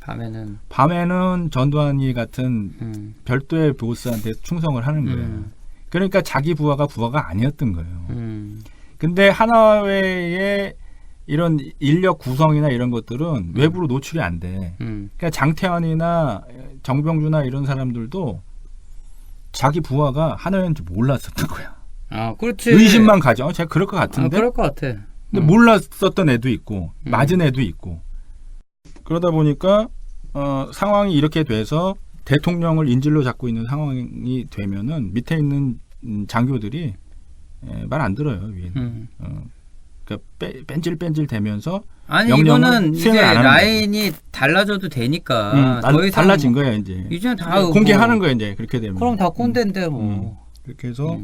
밤에는 전두환이 같은 별도의 보스한테 충성을 하는 거예요. 그러니까 자기 부하가 아니었던 거예요. 근데 하나회의 이런 인력 구성이나 이런 것들은 외부로 노출이 안 돼. 그러니까 장태환이나 정병주나 이런 사람들도 자기 부하가 하나회인지 몰랐었던 거야. 아, 그렇지. 의심만 가져. 제가 그럴 것 같은데. 그럴 것 같아. 근데 몰랐었던 애도 있고 맞은 애도 있고 그러다 보니까 상황이 이렇게 돼서 대통령을 인질로 잡고 있는 상황이 되면은 밑에 있는 장교들이 말 안 들어요. 위에는. 그러니까 뺀질 되면서 아니 명령을 이거는 이제 수행을 안 하는 라인이 달라져도 되니까 더 이상 달라진 거야 이제. 이제는 다 공개하는 거야 이제 그렇게 되면. 그럼 다 꼰대인데 뭐. 그렇게 해서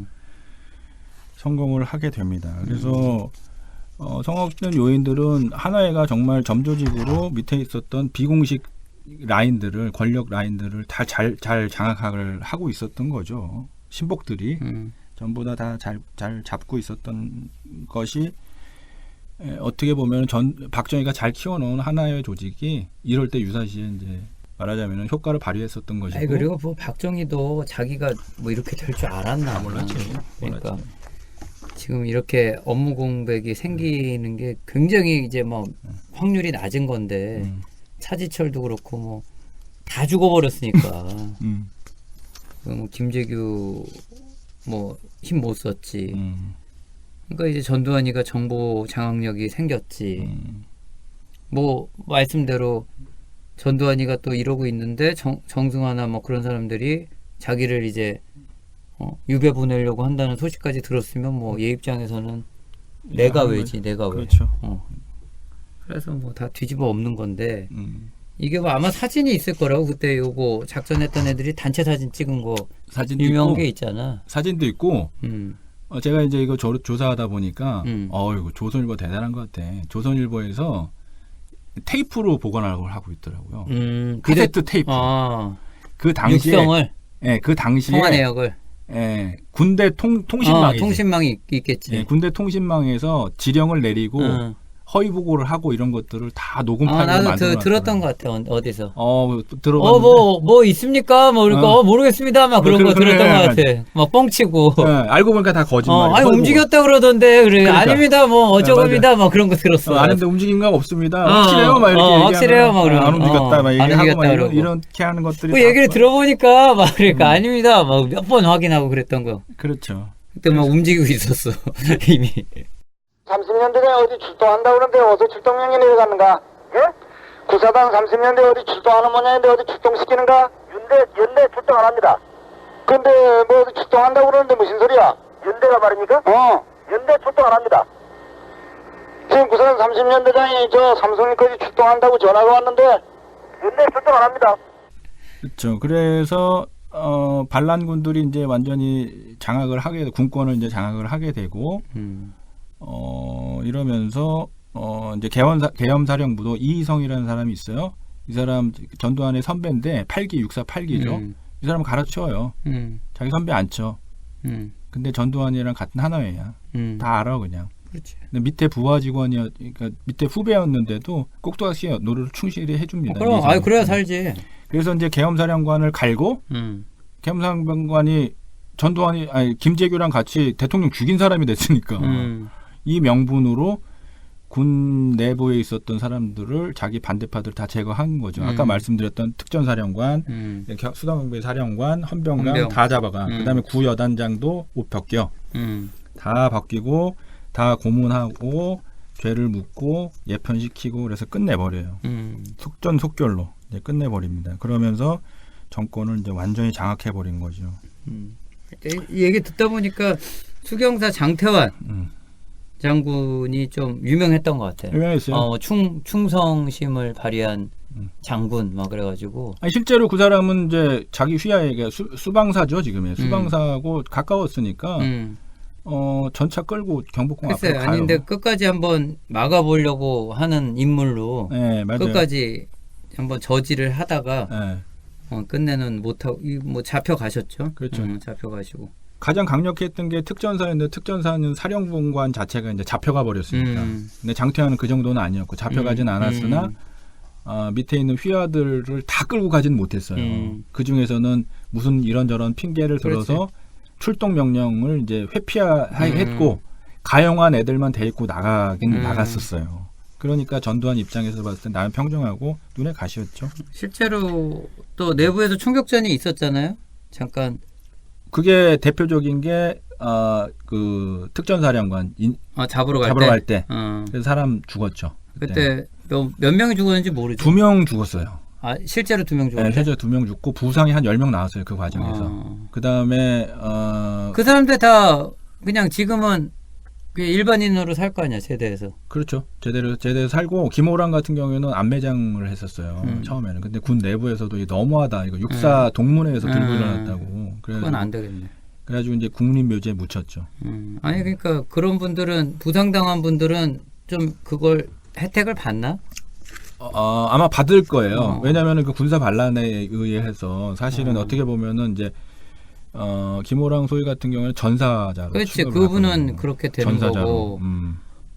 성공을 하게 됩니다. 그래서 성공된 요인들은 하나회가 정말 점조직으로 밑에 있었던 비공식 라인들을 권력 라인들을 다 잘 장악을 하고 있었던 거죠. 신복들이 전부 다 잘 잡고 있었던 것이 어떻게 보면 박정희가 잘 키워놓은 하나의 조직이 이럴 때 유사시에 이제 말하자면 효과를 발휘했었던 것이고. 아니, 그리고 뭐 박정희도 자기가 뭐 이렇게 될 줄 알았나. 몰랐지. 그러니까 지금 이렇게 업무 공백이 생기는 게 굉장히 이제 뭐 확률이 낮은 건데 차지철도 그렇고 뭐 다 죽어버렸으니까. 뭐 김재규 뭐 힘 못 썼지. 그러니까 이제 전두환이가 정보 장악력이 생겼지. 뭐 말씀대로 전두환이가 또 이러고 있는데 정승화나 뭐 그런 사람들이 자기를 이제 유배 보내려고 한다는 소식까지 들었으면 뭐 얘 입장에서는 내가 왜지, 내가 왜. 그렇죠. 그래서 뭐 다 뒤집어 엎는 건데 이게 뭐 아마 사진이 있을 거라고. 그때 요거 작전했던 애들이 단체 사진 찍은 거 사진도 유명한 있고, 게 있잖아. 사진도 있고. 제가 이제 이거 조사하다 보니까 이거 조선일보 대단한 것 같아. 조선일보에서 테이프로 보관하고 하고 있더라고요. 카세트 테이프. 그 당시에 육성을 그 당시에 통화 내역을 군대 통신망이지. 통신망이 있겠지. 예, 군대 통신망에서 지령을 내리고 허위 보고를 하고 이런 것들을 다 녹음 파일로 나도 만들어 들었던 것 같아. 어디서. 들어봤는데. 뭐 있습니까? 뭐 그러니까 모르겠습니다. 막 그런 거 들었던 것 같아. 막 뻥치고. 알고 보니까 다 거짓말. 아니 움직였다 그러던데 그래. 그러니까. 아닙니다. 뭐 어쩌고입니다. 막 그런 거 들었어. 아는데 움직인 거 없습니다. 확실해요? 막 이렇게 확실해요? 막 그러면. 안 움직였다. 막 얘기하고 막 그러고. 이렇게 하는 것들이. 그 얘기를 들어보니까 막 그러니까 아닙니다. 막 몇 번 확인하고 그랬던 거. 그렇죠. 그때 막 움직이고 있었어. 이미. 30년대에 어디 출동한다고 그러는데 어디 출동명이 내려갔는가? 예? 구사단 30년대 어디 출동하는 모양인데 어디 출동시키는가? 연대 출동 안 합니다. 근데 뭐 어디 출동한다고 그러는데 무슨 소리야? 연대가 말입니까? 연대 출동 안 합니다. 지금 구사단 30년대장이 저 삼성까지 출동한다고 전화가 왔는데 연대 출동 안 합니다. 그렇죠. 그래서 반란군들이 이제 완전히 장악을 하게, 군권을 이제 장악을 하게 되고, 이러면서 이제 계엄사령부도 이희성이라는 사람이 있어요. 이 사람 전두환의 선배인데 8기 육사 8기죠. 이 사람 가르쳐요. 자기 선배 안 쳐. 근데 전두환이랑 같은 하나회야. 다 알아 그냥. 그렇지. 근데 밑에 부하 그러니까 밑에 후배였는데도 꼭두각시 노릇을 충실히 해줍니다. 그럼 이희성은. 그래야 살지. 그래서 이제 계엄사령관을 갈고 계엄사령관이 김재규랑 같이 대통령 죽인 사람이 됐으니까 이 명분으로 군 내부에 있었던 사람들을 자기 반대파들 다 제거한 거죠. 아까 말씀드렸던 특전사령관, 수당병배 사령관, 헌병관 다 잡아가. 그다음에 구여단장도 옷 벗겨. 다 벗기고 다 고문하고 죄를 묻고 예편시키고 그래서 끝내버려요. 속전속결로 이제 끝내버립니다. 그러면서 정권을 이제 완전히 장악해버린 거죠. 이 얘기 듣다 보니까 수경사 장태환 장군이 좀 유명했던 것 같아요. 유명했어요. 충성심을 발휘한 장군 막 그래가지고. 아니, 실제로 그 사람은 이제 자기 휘하에게 수방사죠 지금의 수방사하고 가까웠으니까 전차 끌고 경복궁 앞으로 가요. 아닌데 끝까지 한번 막아보려고 하는 인물로 끝까지 한번 저지를 하다가 끝내는 못하고 뭐 잡혀가셨죠. 그렇죠. 잡혀가시고. 가장 강력했던 게 특전사였는데 특전사는 사령본관 자체가 이제 잡혀가 버렸으니까. 근데 장태환은 그 정도는 아니었고 잡혀가진 않았으나 밑에 있는 휘하들을 다 끌고 가지는 못했어요. 그 중에서는 무슨 이런저런 핑계를 들어서 출동 명령을 이제 회피했고 가용한 애들만 데리고 나갔었어요. 그러니까 전두환 입장에서 봤을 때 나름 평정하고 눈에 가시였죠. 실제로 또 내부에서 총격전이 있었잖아요. 잠깐. 그게 대표적인 게 그 특전사령관 잡으러 갈 때 그래서 사람 죽었죠. 그때 몇 명이 죽었는지 모르죠. 2명 죽었어요. 실제로 2명 죽었어요? 네, 실제로 2명 죽고 부상이 한 10명 나왔어요. 그 과정에서. 그다음에 그 사람들 다 그냥 지금은 일반인으로 살 거 아니야, 제대에서. 그렇죠. 제대로 살고 김호랑 같은 경우에는 안매장을 했었어요. 처음에는. 근데 군 내부에서도 이게 너무하다. 이거 육사 동문회에서 들고 일어났다고. 그건 안 되겠네. 그래가지고 이제 국립묘지에 묻혔죠. 아니 그러니까 그런 분들은 부상당한 분들은 좀 그걸 혜택을 받나? 아마 받을 거예요. 왜냐하면 그 군사 반란에 의해서 사실은 어떻게 보면은 이제 김호랑 소위 같은 경우는 전사자로. 그렇지. 그분은 하거든요. 그렇게 되는 전사자로. 거고.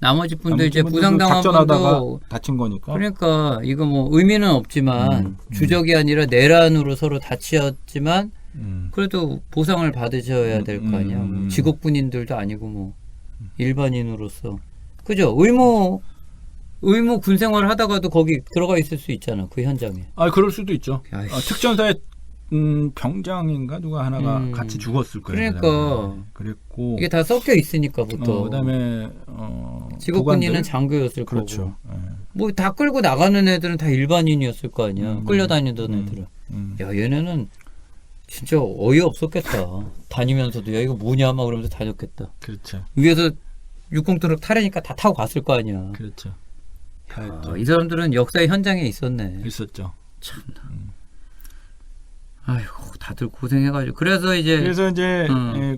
나머지 분들 이제 부상당한 작전하다가 분도 다친 거니까. 그러니까 이거 뭐 의미는 없지만 주적이 아니라 내란으로 서로 다치었지만 그래도 보상을 받으셔야 될 거 아니야. 직업군인들도 아니고 뭐 일반인으로서 그죠? 의무 군 생활을 하다가도 거기 들어가 있을 수 있잖아. 그 현장에. 그럴 수도 있죠. 특전사의 병장인가 누가 하나가 같이 죽었을 거예요. 그러니까 그랬고 이게 다 섞여 있으니까부터. 그다음에 직업군인은 장교였을 그렇죠. 거고. 뭐 다 끌고 나가는 애들은 다 일반인이었을 거 아니야. 끌려다니던 애들은. 야 얘네는 진짜 어이없었겠다. 다니면서도 야 이거 뭐냐 막 그러면서 다녔겠다. 그렇죠. 위에서 육공트럭 타려니까 다 타고 갔을 거 아니야. 그렇죠. 이 사람들은 역사의 현장에 있었네. 있었죠. 참나. 아이고 다들 고생해가지고 그래서 이제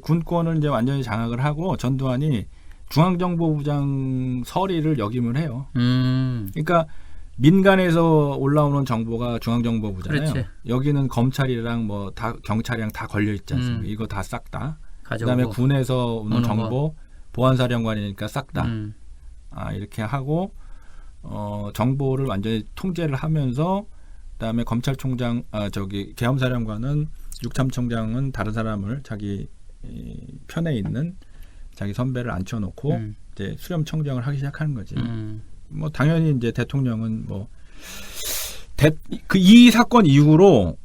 군권을 이제 완전히 장악을 하고 전두환이 중앙정보부장 서리를 역임을 해요. 그러니까 민간에서 올라오는 정보가 중앙정보부잖아요. 그렇지. 여기는 검찰이랑 뭐 다 경찰이랑 다 걸려 있지 않습니까? 이거 다 싹 다. 그다음에 가져오고. 군에서 오는 오는 정보 보안사령관이니까 싹 다. 이렇게 하고 정보를 완전히 통제를 하면서 그다음에 검찰총장 계엄사령관은 육참총장은 다른 사람을 자기 편에 있는 자기 선배를 앉혀놓고 이제 수렴청정을 하기 시작하는 거지. 뭐 당연히 이제 대통령은 뭐 이 사건 이후로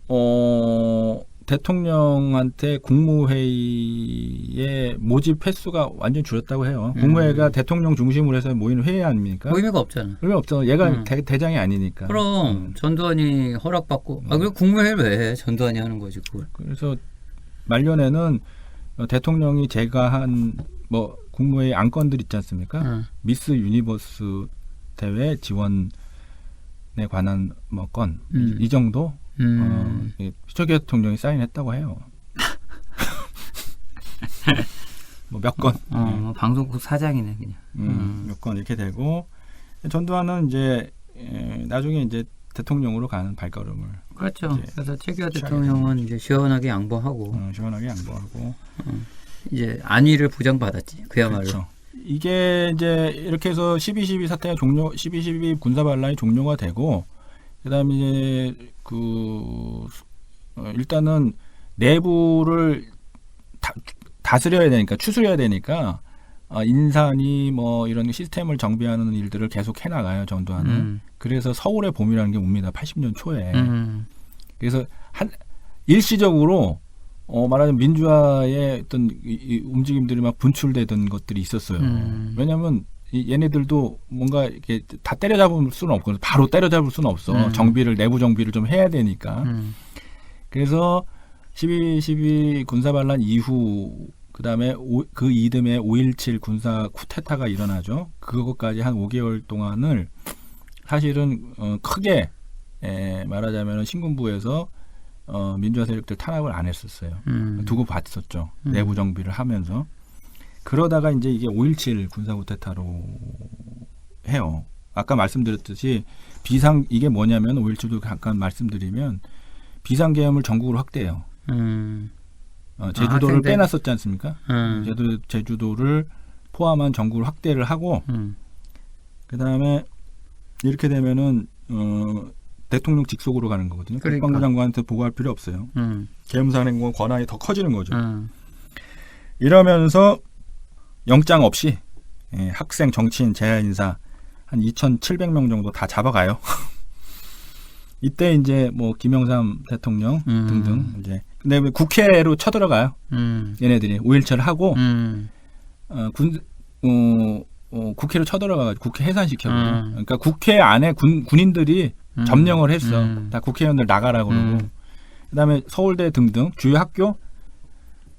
대통령한테 국무회의의 모집 횟수가 완전히 줄었다고 해요. 국무회의가 대통령 중심으로 해서 모이는 회의 아닙니까? 의미가 없잖아. 의미 없죠. 얘가 대장이 아니니까. 그럼 전두환이 허락받고 그리고 국무회의를 왜 해? 전두환이 하는 거지 그걸. 그래서 말년에는 대통령이 제가 한 뭐 국무회의 안건들 있지 않습니까? 미스 유니버스 대회 지원에 관한 뭐 건 이 정도 표적의 대통령이 사인했다고 해요. 뭐 몇 건. 방송국 사장이네 그냥. 몇 건 이렇게 되고 전두환은 이제 나중에 이제 대통령으로 가는 발걸음을. 그렇죠. 그래서 최규하 대통령은 이제 시원하게 양보하고. 시원하게 양보하고. 이제 안위를 보장받았지. 그야말로. 그렇죠. 이게 이제 이렇게 해서 12.12 사태가 12.12 군사 반란이 종료가 되고 그다음에 이제 일단은 내부를 다스려야 되니까 추스려야 되니까 인사니 뭐 이런 시스템을 정비하는 일들을 계속 해나가요 전두환은. 그래서 서울의 봄이라는 게 옵니다. 80년 초에. 그래서 일시적으로 말하자면 민주화의 어떤 이 움직임들이 막 분출되던 것들이 있었어요. 왜냐하면 얘네들도 뭔가 이렇게 다 때려잡을 수는 없고 바로 때려잡을 수는 없어. 내부 정비를 좀 해야 되니까. 그래서 12.12 군사반란 이후 그다음에 그 이듬해 5.17 군사 쿠데타가 일어나죠. 그것까지 한 5개월 동안을 사실은 크게 말하자면 신군부에서 민주화 세력들 탄압을 안 했었어요. 두고 봤었죠. 내부 정비를 하면서. 그러다가 이제 이게 5.17 군사 쿠데타로 해요. 아까 말씀드렸듯이 이게 뭐냐면 5.17도 잠깐 말씀드리면 비상계엄을 전국으로 확대해요. 제주도를 빼놨었지 않습니까? 제주도를 포함한 전국을 확대를 하고 그다음에 이렇게 되면은 대통령 직속으로 가는 거거든요. 그러니까. 국방부 장관한테 보고할 필요 없어요. 계엄사령관 권한이 더 커지는 거죠. 이러면서 영장 없이 학생, 정치인, 재야인사 한 2,700명 정도 다 잡아가요. 이때 이제 뭐 김영삼 대통령 등등 이제 근데 왜 국회로 쳐들어가요. 얘네들이 5.17 하고 국회로 쳐들어가가지고 국회 해산시켜요. 그러니까 국회 안에 군인들이 점령을 했어. 다 국회의원들 나가라고 그러고. 그다음에 서울대 등등 주요 학교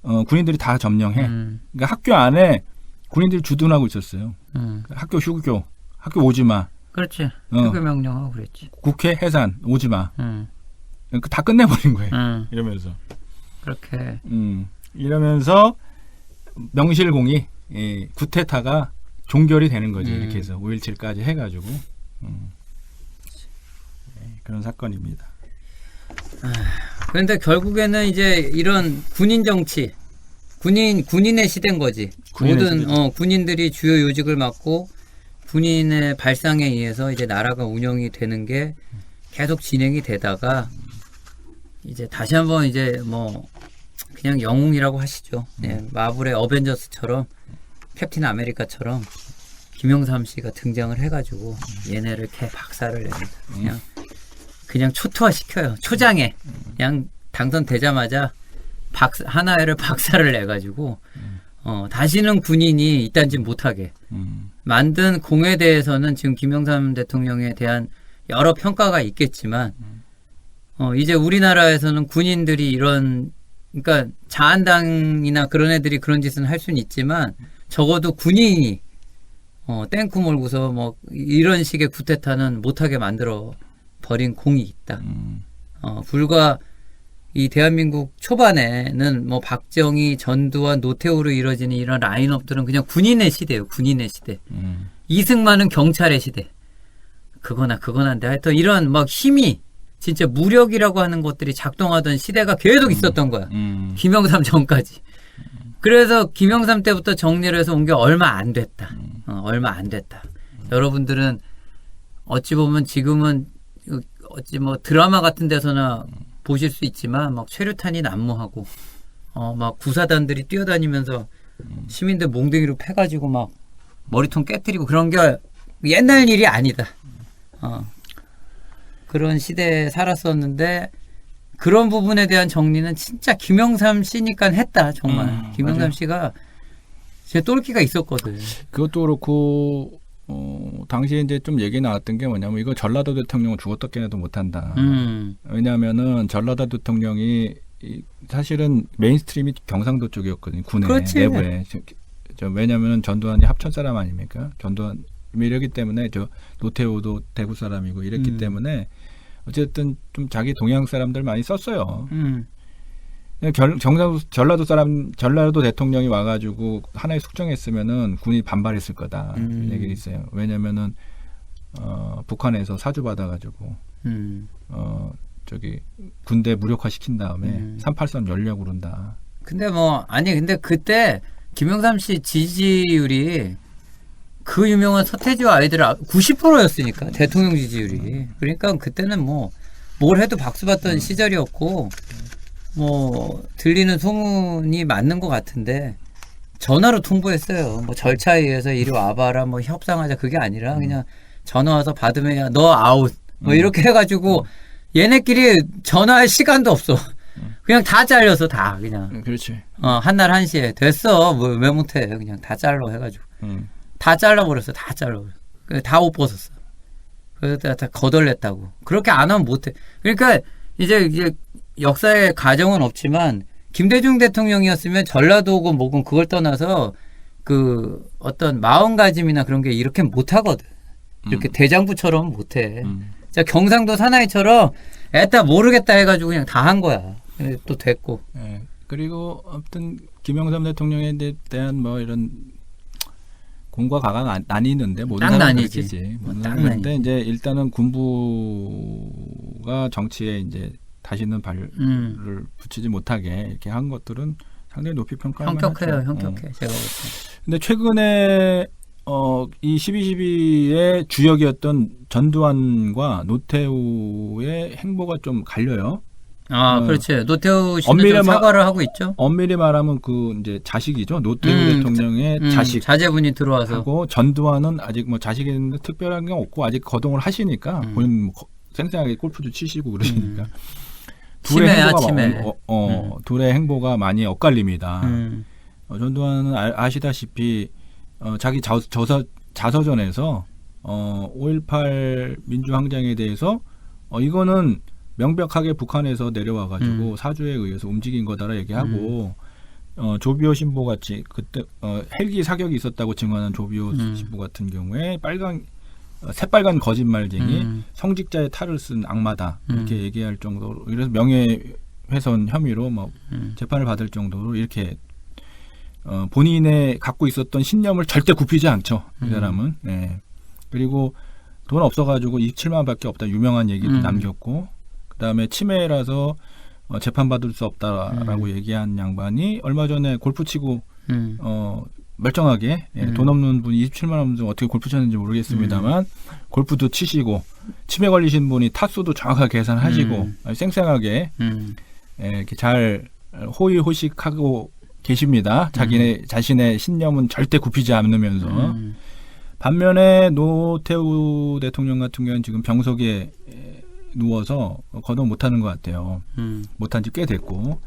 군인들이 다 점령해. 그러니까 학교 안에 군인들이 주둔하고 있었어요. 학교 휴교, 학교 오지 마. 그렇지. 휴교 명령하고 그랬지. 국회 해산 오지 마. 다 끝내버린 거예요. 이러면서. 그렇게. 이러면서 명실공히 쿠데타가 종결이 되는 거죠. 이렇게 해서 5.17까지 해가지고. 그런 사건입니다. 그런데 결국에는 이제 이런 군인 정치, 군인의 시대인 거지. 모든 군인들이 주요 요직을 맡고 군인의 발상에 의해서 이제 나라가 운영이 되는 게 계속 진행이 되다가 이제 다시 한번 이제 뭐 그냥 영웅이라고 하시죠. 마블의 어벤져스처럼 캡틴 아메리카처럼 김영삼 씨가 등장을 해가지고 얘네를 이렇게 박살을 냅니다. 그냥 초토화 시켜요. 초장에 그냥 당선되자마자 하나를 박살을 내가지고 다시는 군인이 이딴 짓 못하게 만든 공에 대해서는 지금 김영삼 대통령에 대한 여러 평가가 있겠지만 이제 우리나라에서는 군인들이 그러니까 자한당이나 그런 애들이 그런 짓은 할 수는 있지만 적어도 군인이 땡큐 몰고서 뭐 이런 식의 쿠데타는 못하게 만들어 버린 공이 있다. 불과 이 대한민국 초반에는 뭐 박정희, 전두환, 노태우로 이루어지는 이런 라인업들은 그냥 군인의 시대예요. 군인의 시대. 이승만은 경찰의 시대. 그거나인데 하여튼 이런 막 힘이 진짜 무력이라고 하는 것들이 작동하던 시대가 계속 있었던 거야. 김영삼 전까지. 그래서 김영삼 때부터 정리를 해서 온 게 얼마 안 됐다. 얼마 안 됐다. 여러분들은 어찌 보면 지금은 어찌 뭐 드라마 같은 데서나 보실 수 있지만 막 최루탄이 난무하고 막 구사단들이 뛰어다니면서 시민들 몽둥이로 패가지고 막 머리통 깨트리고 그런 게 옛날 일이 아니다. 그런 시대에 살았었는데 그런 부분에 대한 정리는 진짜 김영삼 씨니까 했다. 정말 김영삼 맞아요. 씨가 제 똘끼가 있었거든. 그것도 그렇고 당시에 이제 좀 얘기 나왔던 게 뭐냐면 이거 전라도 대통령은 죽었다 깨나도 못한다. 왜냐하면은 전라도 대통령이 사실은 메인스트림이 경상도 쪽이었거든요. 군의 그렇지. 내부에. 왜냐하면 전두환이 합천 사람 아닙니까? 전두환 이러기 때문에 저 노태우도 대구 사람이고 이랬기 때문에 어쨌든 좀 자기 동양 사람들 많이 썼어요. 전라도 대통령이 와가지고 하나의 숙정했으면은 군이 반발했을 거다 얘기 있어요. 왜냐면은 북한에서 사주 받아가지고 저기 군대 무력화 시킨 다음에 383 열려고 그런다. 근데 근데 그때 김영삼 씨 지지율이 그 유명한 서태지와 아이들 90%였으니까 대통령 지지율이. 그러니까 그때는 뭘 해도 박수 받던 시절이었고 들리는 소문이 맞는 것 같은데 전화로 통보했어요. 절차에 의해서 이리 와봐라 협상하자 그게 아니라 그냥 전화 와서 받으면 야, 너 아웃 이렇게 해가지고 얘네끼리 전화할 시간도 없어. 그냥 다 잘려서 다 그냥. 그렇지. 한날 1시에 됐어. 왜 못해. 그냥 다 잘라 해가지고. 다 잘라버렸어. 다 잘라버렸어. 다 옷 벗었어. 그래서 다 거덜냈다고. 그렇게 안 하면 못해. 그러니까 이제 역사의 가정은 없지만 김대중 대통령이었으면 전라도고 뭐고 그걸 떠나서 그 어떤 마음가짐이나 그런 게 이렇게 못하거든. 이렇게 대장부처럼 못해. 자, 경상도 사나이처럼 애따 모르겠다 해가지고 그냥 다 한 거야. 또 됐고. 네. 그리고 아무튼 김영삼 대통령에 대한 이런 공과 가가 나뉘는데 모든 사람은 그렇겠지. 그런데 이제 일단은 군부가 정치에 이제 다시는 발을 붙이지 못하게 이렇게 한 것들은 상당히 높이 평가할 만하죠. 형격해. 제가 볼 때. 근데 최근에 이 12.12의 주역이었던 전두환과 노태우의 행보가 좀 갈려요. 그렇지. 노태우 씨는 좀 사과를 하고 있죠. 엄밀히 말하면 그 이제 자식이죠. 노태우 대통령의 자식. 자제분이 들어와서. 하고 전두환은 아직 자식이 있는데 특별한 게 없고 아직 거동을 하시니까 본인 생생하게 골프도 치시고 그러시니까. 둘의 행보가 많이 엇갈립니다. 전두환은 아시다시피 자기 자서전에서 5.18 민주항쟁에 대해서 이거는 명백하게 북한에서 내려와가지고 사주에 의해서 움직인 거다라 얘기하고 조비오 신보 같이 그때 헬기 사격이 있었다고 증언한 조비오 신보 같은 경우에 새빨간 거짓말쟁이 성직자의 탈을 쓴 악마다 이렇게 얘기할 정도로 이래서 명예훼손 혐의로 재판을 받을 정도로 이렇게 본인의 갖고 있었던 신념을 절대 굽히지 않죠. 이 사람은. 네. 그리고 돈 없어가지고 27만원밖에 없다 유명한 얘기도 남겼고 그다음에 치매라서 재판받을 수 없다라고 얘기한 양반이 얼마 전에 골프 치고 멀쩡하게 돈 없는 분이 27만 원 어떻게 골프 쳤는지 모르겠습니다만 골프도 치시고 치매 걸리신 분이 타수도 정확하게 계산하시고 쌩쌩하게 이렇게 잘 호의호식하고 계십니다. 자신의 신념은 절대 굽히지 않으면서 반면에 노태우 대통령 같은 경우는 지금 병석에 누워서 거동 못하는 것 같아요. 못한 지 꽤 됐고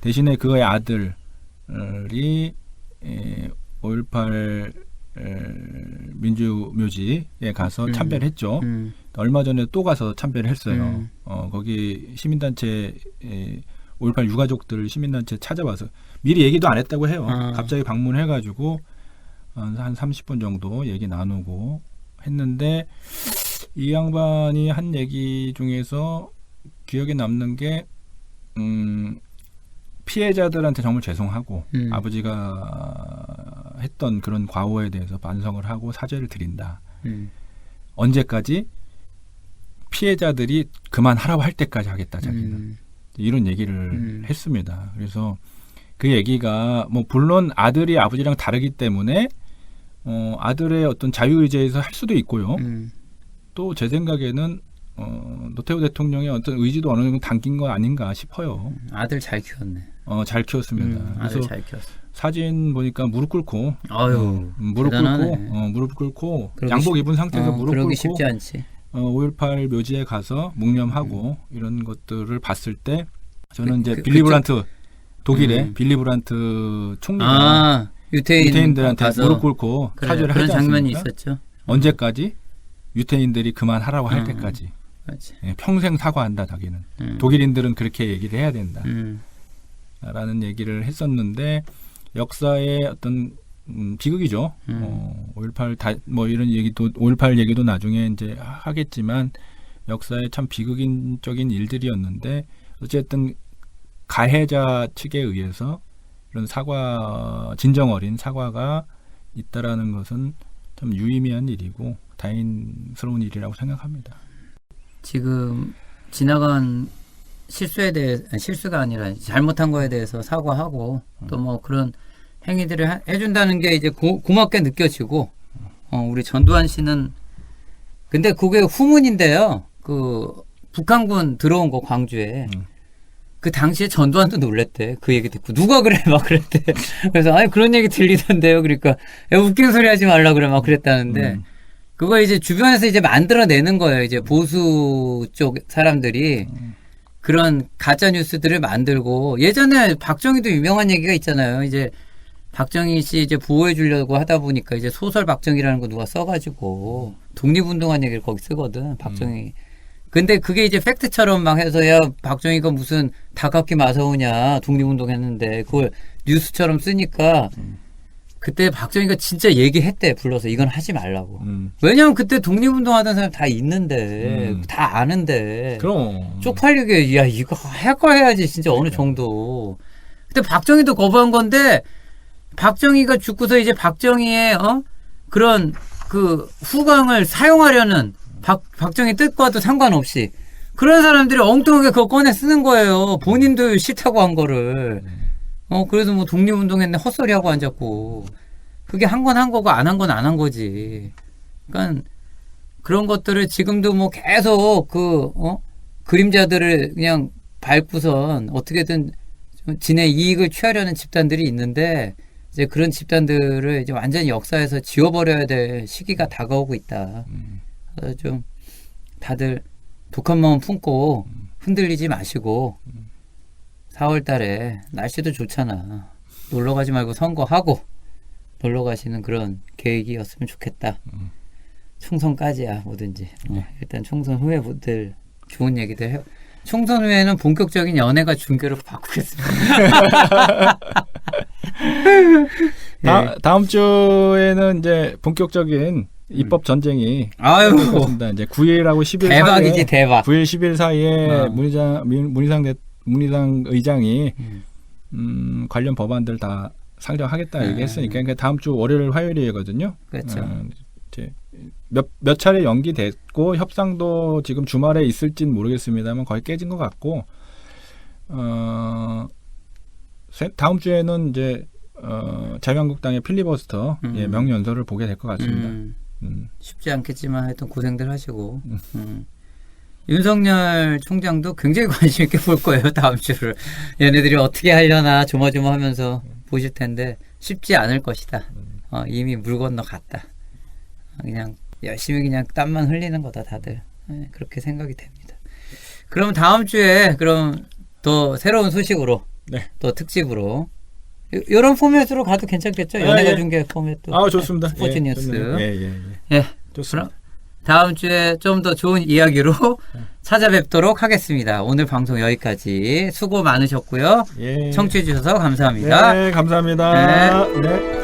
대신에 그의 아들이 5.18 민주묘지에 가서 참배를 했죠. 얼마 전에 또 가서 참배를 했어요. 거기 시민단체 5.18 유가족들 시민단체 찾아와서 미리 얘기도 안 했다고 해요. 갑자기 방문해가지고 한 30분 정도 얘기 나누고 했는데 이 양반이 한 얘기 중에서 기억에 남는 게 피해자들한테 정말 죄송하고 아버지가 했던 그런 과오에 대해서 반성을 하고 사죄를 드린다. 언제까지 피해자들이 그만하라고 할 때까지 하겠다 자기는 이런 얘기를 했습니다. 그래서 그 얘기가 뭐 물론 아들이 아버지랑 다르기 때문에 아들의 어떤 자유의지에서 할 수도 있고요. 또 제 생각에는 노태우 대통령의 어떤 의지도 어느 정도 담긴 거 아닌가 싶어요. 아들 잘 키웠네. 잘 키웠습니다. 아들 그래서 잘 키웠어. 사진 보니까 무릎 꿇고, 아유, 무릎 꿇고 양복 입은 상태에서 무릎 그러기 꿇고 쉽지 않지. 5.18 묘지에 가서 묵념하고 이런 것들을 봤을 때 저는 이제 그 빌리 브란트 독일의 빌리 브란트 총리가 아, 유태인들한테 가서 무릎 꿇고 그래, 사죄를 그런 하지 장면이 않습니까? 있었죠. 언제까지? 유태인들이 그만하라고 할 때까지. 그렇지. 예, 평생 사과한다 자기는. 독일인들은 그렇게 얘기를 해야 된다. 라는 얘기를 했었는데 역사의 어떤 비극이죠. 5.18 뭐 이런 얘기도 5.18 얘기도 나중에 이제 하겠지만 역사의 참 비극적인 일들이었는데 어쨌든 가해자 측에 의해서 이런 사과 진정 어린 사과가 있다라는 것은 참 유의미한 일이고 다행스러운 일이라고 생각합니다. 지금 지나간 실수가 아니라 잘못한 거에 대해서 사과하고 또 뭐 그런 행위들을 해준다는 게 이제 고맙게 느껴지고 우리 전두환 씨는 근데 그게 후문인데요. 그 북한군 들어온 거 광주에 그 당시에 전두환도 놀랬대. 그 얘기 듣고 누가 그래 막 그랬대. 그래서 아니 그런 얘기 들리던데요. 그러니까 야, 웃긴 소리 하지 말라 그래 막 그랬다는데 그거 이제 주변에서 이제 만들어내는 거예요. 이제 보수 쪽 사람들이 그런 가짜 뉴스들을 만들고 예전에 박정희도 유명한 얘기가 있잖아요. 이제 박정희 씨 이제 보호해 주려고 하다 보니까 이제 소설 박정희라는 거 누가 써가지고 독립운동한 얘기를 거기 쓰거든. 박정희. 근데 그게 이제 팩트처럼 막 해서 야 박정희가 무슨 다각기 마사오냐 독립운동했는데 그걸 뉴스처럼 쓰니까 그때 박정희가 진짜 얘기했대. 불러서 이건 하지 말라고. 왜냐면 그때 독립운동하던 사람 다 있는데 다 아는데 그럼 쪽팔리게 야 이거 할 거 해야지 진짜 어느 정도. 근데 박정희도 거부한 건데 박정희가 죽고서 이제 박정희의 그런 그 후광을 사용하려는 박정희 뜻과도 상관없이 그런 사람들이 엉뚱하게 그거 꺼내 쓰는 거예요. 본인도 싫다고 한 거를. 그래서 뭐 독립운동했네 헛소리하고 앉았고 그게 한 건 한 거고 안 한 건 안 한 거지. 그러니까 그런 것들을 지금도 뭐 계속 그림자들을 그냥 밟고선 어떻게든 진의 이익을 취하려는 집단들이 있는데 이제 그런 집단들을 이제 완전히 역사에서 지워버려야 될 시기가 다가오고 있다. 그래서 좀 다들 독한 마음 품고 흔들리지 마시고 4월 달에 날씨도 좋잖아. 놀러 가지 말고 선거하고 놀러 가시는 그런 계획이었으면 좋겠다. 총선까지야 뭐든지. 일단 총선 후에들 좋은 얘기들 해요. 총선 후에는 본격적인 연애가 중계로 바꾸겠습니다. 다음 주에는 이제 본격적인 입법 전쟁이 있습니다. 이제 9일하고 10일 대박이지 사이에 대박. 9일 10일 사이에 문희상 의장이 관련 법안들 다 상정하겠다 얘기했으니까 그러니까 다음 주 월요일 화요일이거든요. 그렇죠. 이제 몇 차례 연기됐고 협상도 지금 주말에 있을진 모르겠습니다만 거의 깨진 것 같고 다음 주에는 이제 자유한국당의 필리버스터 명연설을 보게 될 것 같습니다. 쉽지 않겠지만 하여튼 고생들 하시고 윤석열 총장도 굉장히 관심 있게 볼 거예요. 다음 주를. 얘네들이 어떻게 하려나 조마조마하면서 보실 텐데 쉽지 않을 것이다. 이미 물 건너 갔다. 그냥 열심히 그냥 땀만 흘리는 거다 다들. 그렇게 생각이 됩니다. 그럼 다음 주에 그럼 더 새로운 소식으로 또 특집으로 이런 포맷으로 가도 괜찮겠죠? 연예가 중계 포맷도. 좋습니다. 스포츠 뉴스. 예, 좋습니다. 그럼 다음 주에 좀 더 좋은 이야기로 찾아뵙도록 하겠습니다. 오늘 방송 여기까지 수고 많으셨고요. 청취해 주셔서 감사합니다. 네, 감사합니다. 네. 네.